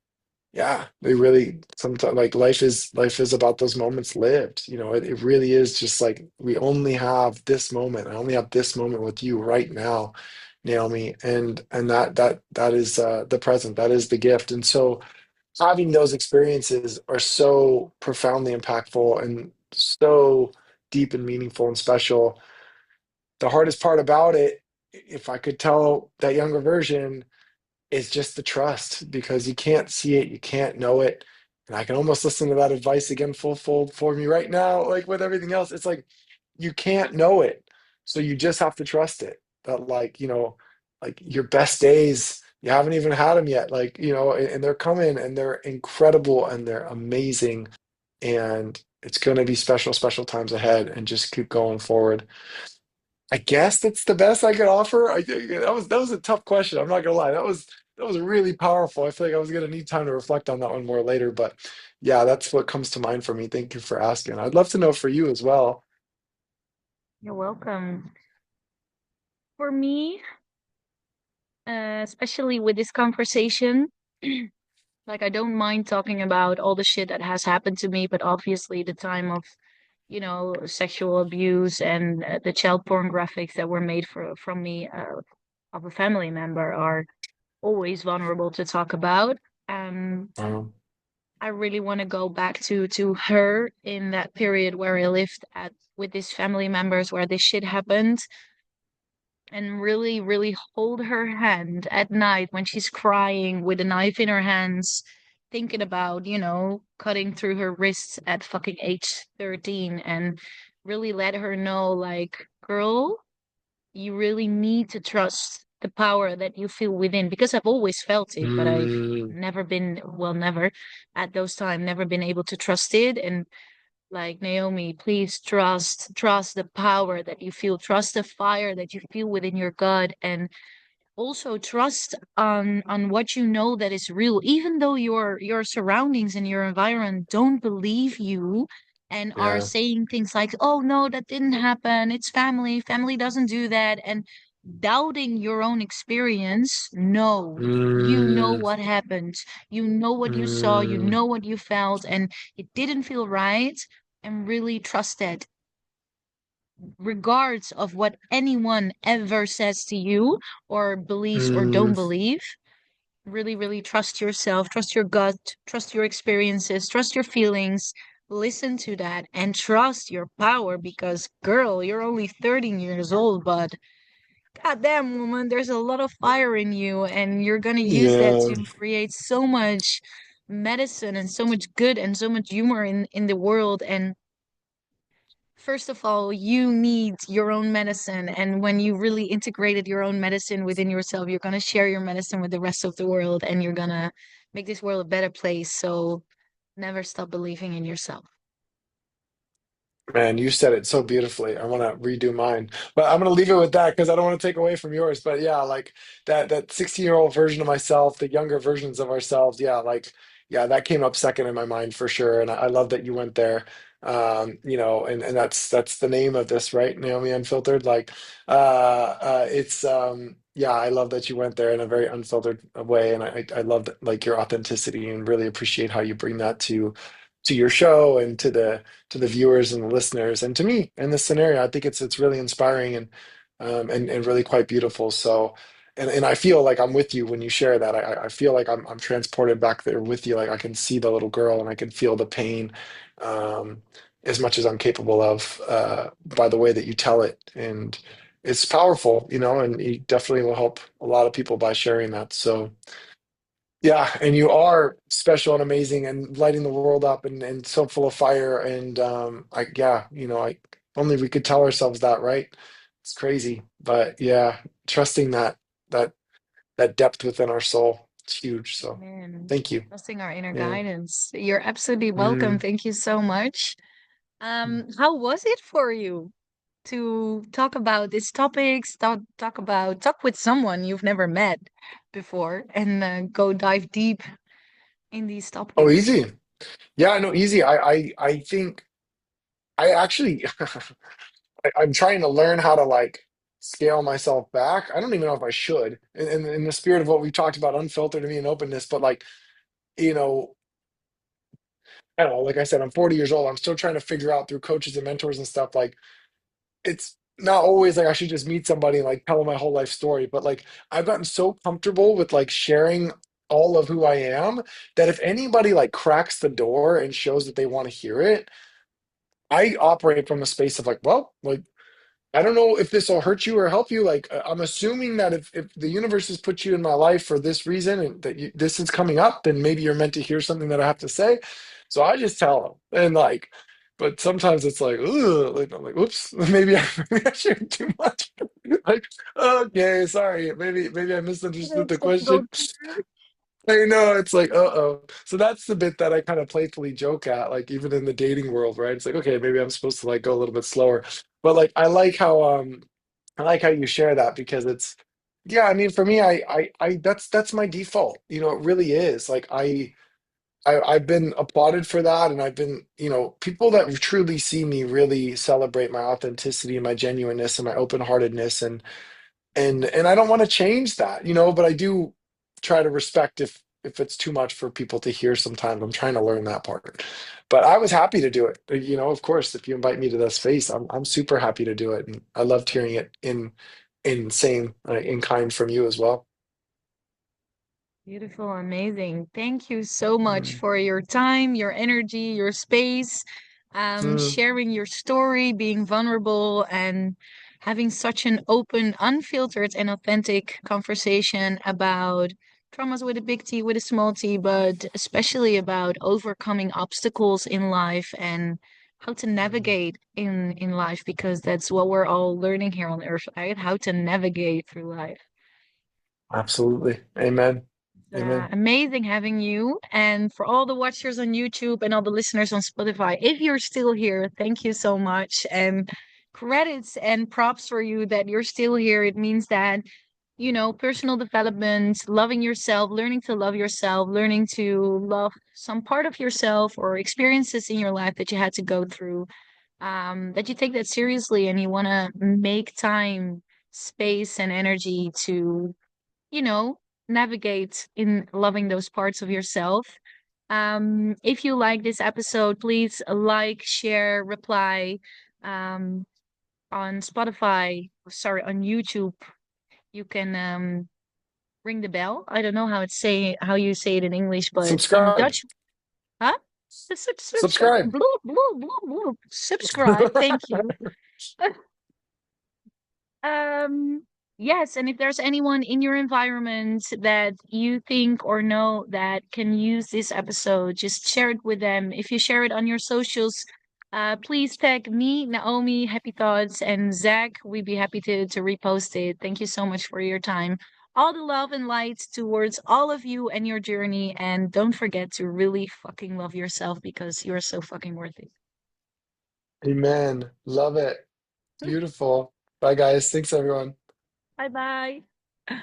yeah, they really sometimes like life is about those moments lived. It really is just like we only have this moment. I only have this moment with you right now, Naomi, and that is the present. That is the gift. And so having those experiences are so profoundly impactful and so deep and meaningful and special. The hardest part about it, if I could tell that younger version, is just the trust because you can't see it, you can't know it. And I can almost listen to that advice again full fold for me right now, like with everything else. It's like you can't know it. So you just have to trust it. That like your best days, you haven't even had them yet. Like, and they're coming and they're incredible and they're amazing. And it's gonna be special, special times ahead and just keep going forward. I guess that's the best I could offer. I think that was a tough question. I'm not gonna lie. That was really powerful. I feel like I was gonna need time to reflect on that one more later. But yeah, that's what comes to mind for me. Thank you for asking. I'd love to know for you as well. You're welcome. For me, especially with this conversation, like I don't mind talking about all the shit that has happened to me, but obviously the time of, sexual abuse and the child porn graphics that were made from me of a family member are always vulnerable to talk about. Um, Um, I really want to go back to her in that period where I lived at with these family members where this shit happened and really, really hold her hand at night when she's crying with a knife in her hands, thinking about, cutting through her wrists at fucking age 13 and really let her know, like, girl, you really need to trust the power that you feel within because I've always felt it, but I've mm, never at those times, never been able to trust it. And like Naomi, please trust the power that you feel, trust the fire that you feel within your gut, and also trust on what you know that is real, even though your surroundings and your environment don't believe you and are yeah. saying things like, "Oh no, that didn't happen. It's family. Family doesn't do that," and doubting your own experience. No, you know Mm, what happened. You know what you saw. You mm, know what you felt, and it didn't feel right. And really trust that regards of what anyone ever says to you or believes or don't mm, believe. Really, really trust yourself, trust your gut, trust your experiences, trust your feelings. Listen to that and trust your power because, girl, you're only 13 years old, but goddamn, woman, there's a lot of fire in you, and you're gonna use that yeah. to create so much medicine and so much good and so much humor in the world. And first of all, you need your own medicine. And when you really integrated your own medicine within yourself, you're going to share your medicine with the rest of the world and you're going to make this world a better place. So never stop believing in yourself. Man, you said it so beautifully. I want to redo mine, but I'm going to leave it with that because I don't want to take away from yours. But yeah, like that 16-year-old version of myself, the younger versions of ourselves. Yeah, like yeah, that came up second in my mind for sure. And I love that you went there. And that's the name of this, right? Naomi Unfiltered. Like, it's yeah, I love that you went there in a very unfiltered way, and I love that, like your authenticity, and really appreciate how you bring that to your show and to the viewers and the listeners and to me in this scenario. I think it's really inspiring and really quite beautiful. So and I feel like I'm with you when you share that. I feel like I'm transported back there with you. Like I can see the little girl and I can feel the pain um, as much as I'm capable of by the way that you tell it. And it's powerful, and it definitely will help a lot of people by sharing that. So yeah, and you are special and amazing and lighting the world up and so full of fire. And yeah, I only we could tell ourselves that, right? It's crazy. But yeah, trusting that that depth within our soul. It's huge. So Man, thank you. trusting our inner Yeah. guidance. You're absolutely welcome. Mm. Thank you so much. How was it for you to talk about these topics, talk with someone you've never met before and go dive deep in these Oh, topics? easy. Yeah, no, easy. I think I actually I'm trying to learn how to like scale myself back. I don't even know if I should. In the spirit of what we talked about, unfiltered and being openness, but like, you know, I don't know, like I said, I'm 40 years old. I'm still trying to figure out through coaches and mentors and stuff, like it's not always like I should just meet somebody and like tell them my whole life story, but like I've gotten so comfortable with like sharing all of who I am that if anybody like cracks the door and shows that they want to hear it, I operate from a space of like, well, like I don't know if this will hurt you or help you. Like, I'm assuming that if the universe has put you in my life for this reason and that this is coming up, then maybe you're meant to hear something that I have to say. So I just tell them. And like, but sometimes it's like, ugh, like I'm like, oops, maybe I shared too much. Like, okay, sorry, maybe I misunderstood the It's difficult question. to hear. I know it's like, uh-oh. So that's the bit that I kind of playfully joke at, like even in the dating world, right? It's like, okay, maybe I'm supposed to like go a little bit slower. But like I like how you share that because it's yeah, I mean for me I that's my default. You know, it really is. Like I've been applauded for that and I've been, you know, people that truly see me really celebrate my authenticity and my genuineness and my open-heartedness and I don't want to change that, you know, but I do try to respect if it's too much for people to hear sometimes. I'm trying to learn that part. But I was happy to do it. You know, of course, if you invite me to this space, I'm super happy to do it. And I loved hearing it in same in kind from you as well. Beautiful, amazing. Thank you so much Mm. for your time, your energy, your space, Mm, sharing your story, being vulnerable, and having such an open, unfiltered, and authentic conversation about traumas with a big T, with a small t, but especially about overcoming obstacles in life and how to mm. navigate in life, because that's what we're all learning here on Earth, right? How to navigate through life. Absolutely. Amen. Amen. Amazing having you. And for all the watchers on YouTube and all the listeners on Spotify, if you're still here, thank you so much. And credits and props for you that you're still here. It means that, personal development, loving yourself, learning to love yourself, learning to love some part of yourself or experiences in your life that you had to go through, that you take that seriously and you want to make time, space, and energy to you know, navigate in loving those parts of yourself. If you like this episode, please like, share, reply. Um, on Spotify, sorry, on YouTube, you can ring the bell. I don't know how you say it in English, but in Subscribe. Dutch, huh? Subscribe. Subscribe. Thank you. Um, yes, and if there's anyone in your environment that you think or know that can use this episode, just share it with them. If you share it on your socials, please tag me, Naomi, Happy Thoughts, and Zach. We'd be happy to repost it. Thank you so much for your time. All the love and light towards all of you and your journey. And don't forget to really fucking love yourself because you're so fucking worth it. Amen. Love it. Beautiful. Bye guys. Thanks everyone. Bye bye.